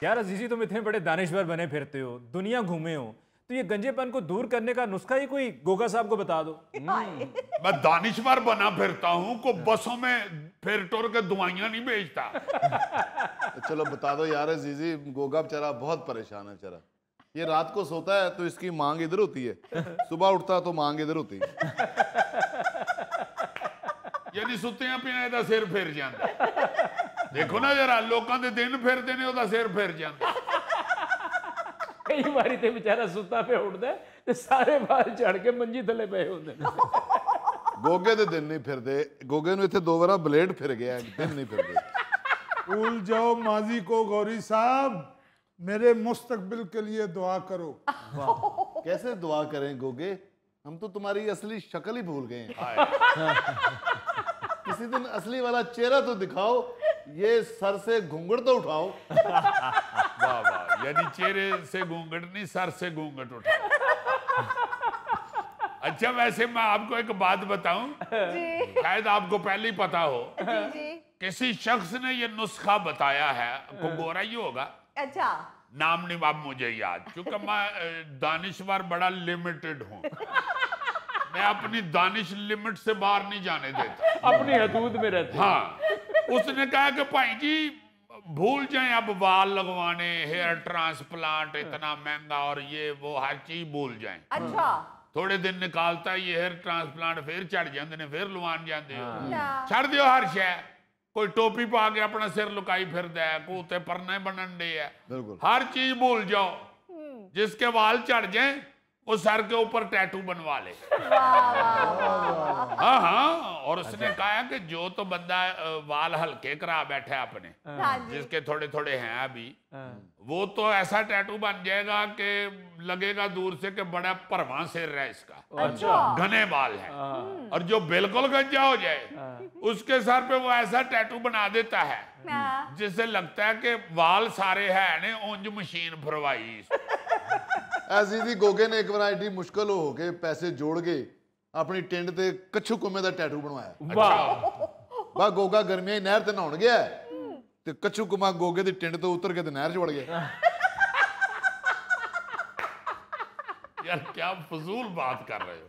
[SPEAKER 1] यार अजीजी, तुम इतने बड़े दानिश्वर बने फिरते हो, दुनिया घूमे हो, तो ये गंजेपन को दूर करने का नुस्खा ही कोई गोगा साहब को बता दो।
[SPEAKER 2] मैं दानिश्वर बना फिरता हूँ, को बसों में फिर टोर के दवाइयाँ नहीं बेचता।
[SPEAKER 6] तो चलो बता दो यार अजीजी, गोगा बेचारा बहुत परेशान है बेचारा। ये रात को सोता है तो इसकी मांग इधर होती है, सुबह उठता तो मांग इधर होती है।
[SPEAKER 2] यानी सुत्तियां पीने दा सिर फिर जाता। देखो ना जरा, लोगों के दिन फिरते ने ओदा सिर फिर जाता।
[SPEAKER 5] कई बारी ते बेचारा सुता पे उठदा है ते सारे बाल झड़ के मंजी थले पे होंदे ने।
[SPEAKER 6] गोगे दे दिन नहीं फिरदे, गोगे नूं इत्थे 2 बार ब्लेड फिर गया, दिन नहीं फिरदे।
[SPEAKER 3] भूल जाओ माजी को गौरी साहब, मेरे मुस्तकबिल के लिए दुआ करो।
[SPEAKER 6] कैसे दुआ करें गोगे, हम तो तुम्हारी असली शक्ल ही भूल गए हैं। किसी दिन असली वाला चेहरा तो दिखाओ, ये सर से घूंघट तो उठाओ।
[SPEAKER 2] वाह वाह, यानी चेहरे से घूंघट नहीं, सर से घूंघट उठा। अच्छा वैसे मैं आपको एक बात बताऊं, शायद आपको पहले ही पता हो। किसी शख्स ने ये नुस्खा बताया है, गोरा ही होगा,
[SPEAKER 9] अच्छा
[SPEAKER 2] नाम नहीं अब मुझे याद, क्योंकि मैं दानिश्वर बड़ा लिमिटेड हूँ। मैं अपनी दानिश लिमिट से बाहर नहीं जाने देता,
[SPEAKER 5] अपनी हदूद में रहते।
[SPEAKER 2] हाँ, उसने कहा कि भाई जी भूल जाएं अब बाल लगवाने, हेयर ट्रांसप्लांट इतना महंगा और ये वो हर चीज भूल जाएं।
[SPEAKER 9] अच्छा
[SPEAKER 2] थोड़े दिन निकालता ये हेयर ट्रांसप्लांट फिर चढ़ जाते ने, फिर लवान जाते हो। छड़ दियो हर शय, कोई टोपी पा के अपना सिर लुकाई फिरदा है, कोई उत्ते परने बनन दे है, हर चीज भूल जाओ। जिसके बाल चढ़ जाए वो सर के ऊपर टैटू बनवा ले। हाँ हाँ, और उसने कहा कि जो तो बंदा बाल हल्के करा बैठा है अपने, जिसके थोड़े थोड़े हैं अभी, वो तो ऐसा टैटू बन जाएगा कि लगेगा दूर से कि बड़ा भरवां सिर है इसका, घने बाल है। और जो बिल्कुल गंजा हो जाए उसके सर पे वो ऐसा टैटू बना देता है जिससे लगता है कि बाल सारे है ने उंज मशीन भरवाई।
[SPEAKER 6] अजीजी गोगे ने एक वैरायटी मुश्किल हो के पैसे जोड़ के अपनी टिंड ते कच्छू कुमे दा टैटू बनवाया। वाह गोगा गर्मियां ही नहर ते नहाउण गया ते कच्छू कुमा गोगे दी टिंड तो उतर के ते नहर च वड़ गया।
[SPEAKER 2] यार क्या फजूल बात कर रहे हो,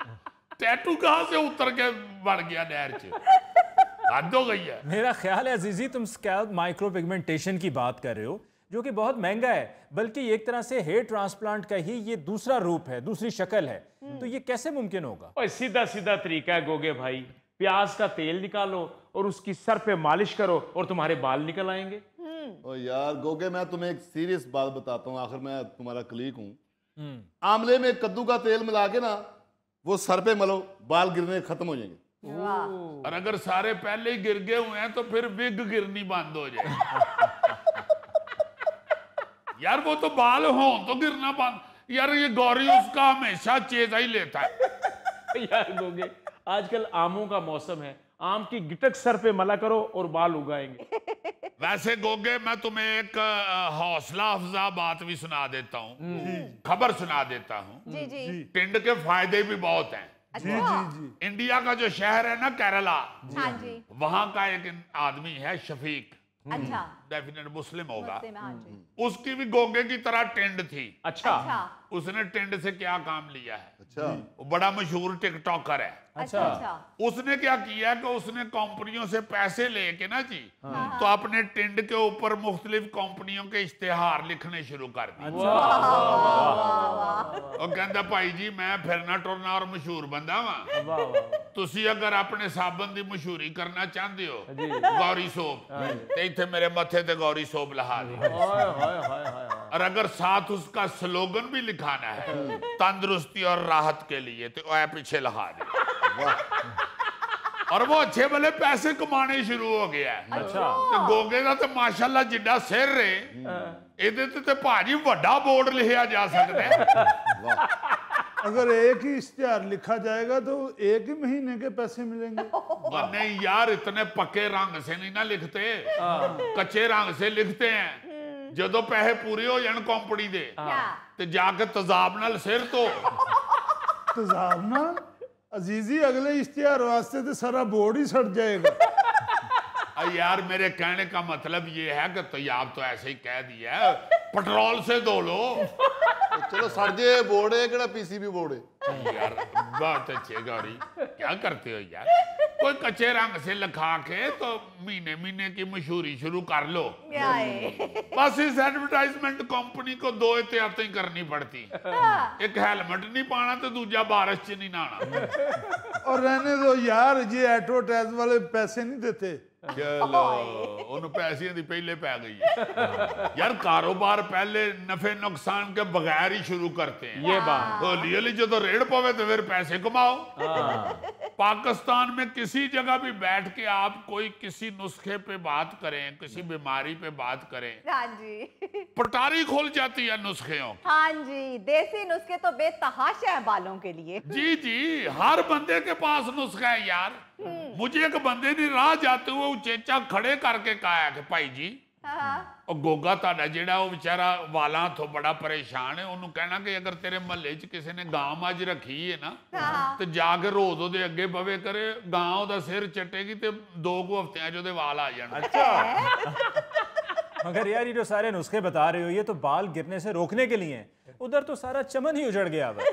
[SPEAKER 2] टैटू कहां से उतर के बढ़ गया नहर च, हद हो गई है।
[SPEAKER 1] मेरा ख्याल है अजीजी तुम स्कैल्प माइक्रो पिगमेंटेशन की बात कर रहे हो, जो कि बहुत महंगा है, बल्कि एक तरह से हेयर ट्रांसप्लांट का ही ये दूसरा रूप है, दूसरी शक्ल है। तो ये कैसे मुमकिन होगा?
[SPEAKER 5] और सीधा सीधा तरीका है गोगे भाई, प्याज का तेल निकालो और उसकी सर पे मालिश करो और तुम्हारे बाल निकल आएंगे।
[SPEAKER 6] ओ यार गोगे, मैं तुम्हें एक सीरियस बात बताता हूँ, आखिर मैं तुम्हारा कलीग हूँ। आमले में कद्दू का तेल मिला के ना वो सर पे मलो, बाल गिरने खत्म हो जाएंगे।
[SPEAKER 2] और अगर सारे पहले ही गिर गए हुए हैं तो फिर विग गिरनी बंद हो जाए। यार वो तो बाल हो तो गिरना बंद, यार ये गौरी उसका हमेशा चेजा ही लेता है।
[SPEAKER 5] यार गोगे आजकल आमों का मौसम है, आम की गिटक सर पे मला करो और बाल उगाएंगे।
[SPEAKER 2] वैसे गोगे मैं तुम्हें एक हौसला अफजा बात भी सुना देता हूँ, खबर सुना देता हूँ। टिंड के फायदे भी बहुत हैं।
[SPEAKER 3] जी।
[SPEAKER 2] इंडिया का जो शहर है ना केरला, वहां का एक आदमी है शफीक,
[SPEAKER 9] अच्छा
[SPEAKER 2] डेफिनेट मुस्लिम होगा, उसकी भी गोगे की तरह टिंड थी।
[SPEAKER 5] अच्छा
[SPEAKER 2] उसने टिंड से क्या काम लिया है?
[SPEAKER 6] अच्छा
[SPEAKER 2] वो बड़ा मशहूर टिकटॉकर है।
[SPEAKER 9] अच्छा
[SPEAKER 2] उसने क्या किया कि उसने कंपनियों से पैसे लेके ना जी, तो अपने टिंड के ऊपर मुख्तलिफ कंपनियों के इश्तेहार लिखने शुरू कर दिए। और कहता भाई जी मैं फिरना टुरना और मशहूर बंदा वा, तुसी अगर अपने साबन की मशहूरी करना चाहते हो गौरी सोप, तो इत्थे मेरे मथे ते गौरी सोप लहा दे। और अगर साथ उसका स्लोगन भी लिखाना है तंदुरुस्ती और राहत के लिए, तो वह पीछे लगा दे। और वो अच्छे भले पैसे कमाने शुरू हो गया है।
[SPEAKER 5] अच्छा
[SPEAKER 2] तो गोगे का तो माशाल्लाह जिड्डा सिर रे, ਇਹਦੇ ਤੇ ਭਾਜੀ ਵੱਡਾ बोर्ड लिखा जा सकता है।
[SPEAKER 3] अगर एक ही इश्तिहार लिखा जाएगा तो एक ही महीने के पैसे मिलेंगे।
[SPEAKER 2] नहीं यार, इतने पक्के रंग से नहीं ना लिखते, कच्चे रंग से लिखते हैं। जो पैसे पूरे हो जान कंपनी दे ते जाके तेजाब नाल सिर तो
[SPEAKER 3] तेजाब ना अजीजी अगले इश्तिहार वास्ते तो सारा बोर्ड ही सड़ जाएगा।
[SPEAKER 2] यार मेरे कहने का मतलब ये है कि तेजाब तो ऐसे ही कह दिया है, पेट्रोल से धो लो।
[SPEAKER 6] चलो सड़जे बोर्ड है कि पीसीबी बोर्ड है।
[SPEAKER 2] यार बहुत अच्छे गौरी, क्या करते हो यार? कोई कच्चे रंग से लिखा के तो महीने महीने की मशहूरी शुरू कर लो। बस इस एडवर्टाइजमेंट कंपनी को 2 एहतियातें करनी पड़ती, एक हेलमेट नहीं पाना तो दूजा बारिश च नहीं नहाना।
[SPEAKER 3] और रहने दो यार, ये एडवर्टाइज वाले पैसे नहीं देते।
[SPEAKER 2] चलो उन पैसे दी पहले पै गई है। यार कारोबार पहले नफे नुकसान के बगैर ही शुरू करते हैं।
[SPEAKER 5] ये बात
[SPEAKER 2] होली होली जो तो रेड पवे तो फिर पैसे कमाओ। पाकिस्तान में किसी जगह भी बैठ के आप कोई किसी नुस्खे पे बात करें, किसी बीमारी पे बात करें,
[SPEAKER 9] हाँ जी,
[SPEAKER 2] पटारी खोल जाती है नुस्खों।
[SPEAKER 9] हाँ जी, देसी नुस्खे तो बेतहाशा है बालों के लिए।
[SPEAKER 2] जी जी, हर बंदे के पास नुस्खा है यार। मुझे एक बंदे ने राह जाते हुए उचेचा खड़े करके कहा कि भाई जी और गोगा ताड़ा जेड़ा वो बेचारा वाला तो बड़ा परेशान है, उन्होंने कहना कि अगर तेरे महल्ले च किसी ने गां मझ रखी है ना तो जाके रोज ओदे अगे बवे करे, गां ओदा सिर चटेगी तो 2 हफ्ते जो वाल आ जाने।
[SPEAKER 1] अच्छा मगर यार ये जो सारे नुस्खे बता रहे हो ये तो बाल गिरने से रोकने के लिए हैं, उधर तो सारा चमन ही उजड़ गया हुआ।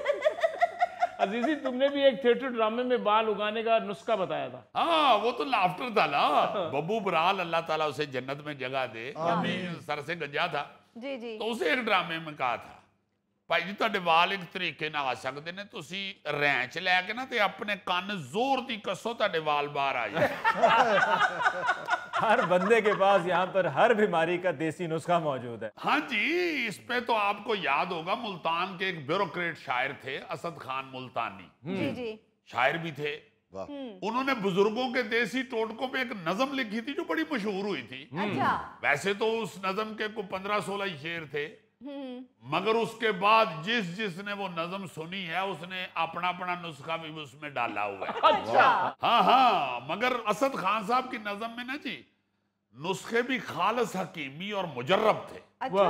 [SPEAKER 5] अजीजी तुमने भी एक थिएटर ड्रामे में बाल उगाने का नुस्खा बताया था।
[SPEAKER 2] हाँ वो तो लाफ्टर था ना। बब्बू बराल अल्लाह ताला उसे जन्नत में जगह दे, अभी सर से गंजा था
[SPEAKER 9] जी जी,
[SPEAKER 2] तो उसे एक ड्रामे में कहा था भाई जी तुहाडे वाल एक तरीके ना आ सकते ने, तुसी रैंच लैके ना ते अपने कान जोर दी कसो तुहाडे वाल बाहर आ जाए।
[SPEAKER 1] हर बंदे के पास यहाँ पर हर बीमारी का देसी नुस्खा मौजूद है।
[SPEAKER 2] हाँ जी, इस पे तो आपको याद होगा मुल्तान के एक ब्यूरोक्रेट शायर थे असद खान मुल्तानी,
[SPEAKER 9] जी जी,
[SPEAKER 2] शायर भी थे। उन्होंने बुजुर्गों के देसी टोटकों पे एक नज़म लिखी थी जो बड़ी मशहूर हुई थी।
[SPEAKER 9] अच्छा,
[SPEAKER 2] वैसे तो उस नज़म के को 15-16 शेर थे, मगर उसके बाद जिसने वो नज़म सुनी है उसने अपना अपना नुस्खा भी उसमें डाला हुआ है।
[SPEAKER 9] अच्छा,
[SPEAKER 2] हाँ हाँ, मगर असद खान साहब की नज़म में ना जी नुस्खे भी खालिस हकीमी और मुजर्रब थे।
[SPEAKER 9] अच्छा,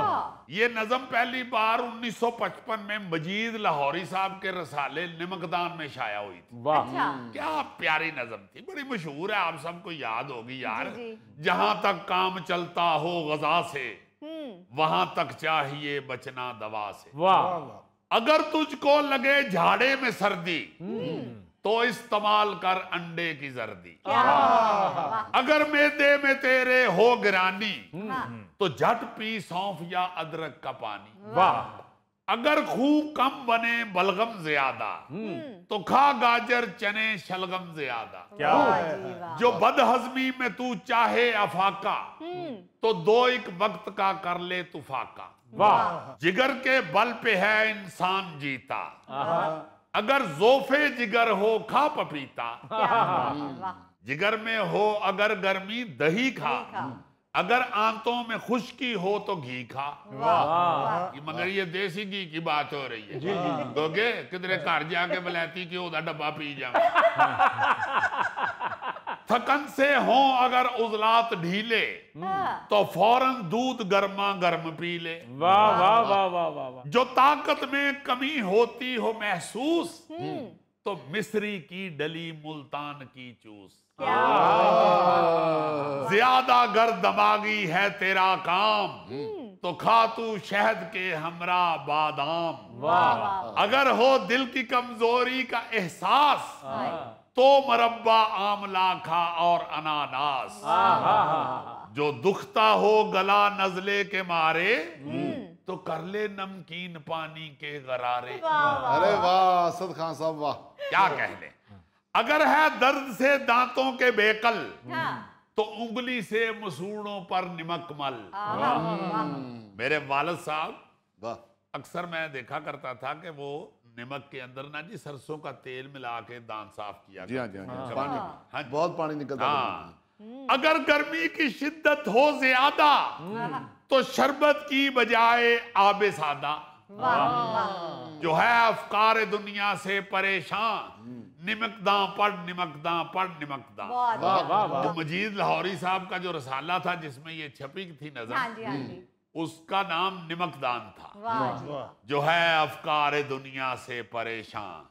[SPEAKER 2] ये नज़म पहली बार 1955 में मजीद लाहौरी साहब के रसाले निमकदान में शाया हुई थी।
[SPEAKER 9] अच्छा,
[SPEAKER 2] क्या प्यारी नज़म थी, बड़ी मशहूर है, आप सबको याद होगी यार।
[SPEAKER 9] जी,
[SPEAKER 2] जहां तक काम चलता हो गजा से वहां तक चाहिए बचना दवा से।
[SPEAKER 5] वाह।
[SPEAKER 2] अगर तुझको लगे झाड़े में सर्दी तो इस्तेमाल कर अंडे की जर्दी। अगर मैदे में तेरे हो गिरानी तो झट पी सौंफ या अदरक का पानी।
[SPEAKER 5] वाह।
[SPEAKER 2] अगर खून कम बने बलगम ज्यादा तो खा गाजर चने शलगम ज्यादा।
[SPEAKER 1] क्या
[SPEAKER 2] जो बदहजमी में तू चाहे अफाका तो 2 वक्त का कर ले तू फाका।
[SPEAKER 5] वाह।
[SPEAKER 2] जिगर के बल पे है इंसान जीता, अगर जोफे जिगर हो खा पपीता। जिगर में हो अगर गर्मी दही खा, अगर आंतों में खुश्की हो तो घी खा। मगर ये देसी घी की बात हो रही है। दोगे किधरे घर जाके बलैती घ्यो दा डब्बा पी जाओ। थकन से हो अगर उजलात ढीले तो फौरन दूध गर्मा गर्म पी ले।
[SPEAKER 5] वाह वाह वाह वाह वाह।
[SPEAKER 2] जो ताकत में कमी होती हो महसूस तो मिस्री की डली मुल्तान की चूस। ज्यादा गर दमागी है तेरा काम तो खा तू शहद के हमरा बादाम।
[SPEAKER 5] वाह।
[SPEAKER 2] अगर हो दिल की कमजोरी का एहसास तो मरब्बा आमला खा और अनानास। जो दुखता हो गला नजले के मारे तो कर ले नमकीन पानी के गरारे।
[SPEAKER 6] अरे वाह असद खान साहब वाह।
[SPEAKER 2] क्या कह ले। अगर है दर्द से दांतों के बेकल तो उंगली से मसूड़ों पर निमक मल। मेरे वालिद साहब
[SPEAKER 6] वाह।
[SPEAKER 2] अक्सर मैं देखा करता था कि वो नमक के अंदर ना जी सरसों का तेल मिला के दांत साफ किया।
[SPEAKER 6] जी हाँ जी हाँ,
[SPEAKER 2] करते।
[SPEAKER 6] पानी
[SPEAKER 2] हाँ,
[SPEAKER 6] बहुत पानी निकलता
[SPEAKER 2] हाँ, अगर गर्मी की शिद्दत हो ज्यादा तो शरबत की बजाय आबे सादा। जो है अफकार दुनिया से परेशान, निमकदां पढ़ निमकदां पढ़ निमकदां। तो मजीद लाहौरी साहब का जो रसाला था जिसमें ये छपी थी नजर, उसका नाम निमकदान था। जो है अफकार दुनिया से परेशान,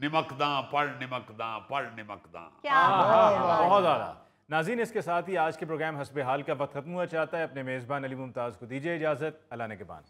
[SPEAKER 2] निमकदां पढ़ निमकदां पढ़ निमकदां।
[SPEAKER 1] बहुत ज़्यादा। नाज़रीन, इसके साथ ही आज के प्रोग्राम हस्बे हाल का वक्त खत्म हुआ चाहता है। अपने मेज़बान अली मुमताज़ को दीजिए इजाज़त। अल्लाह ने के बाद।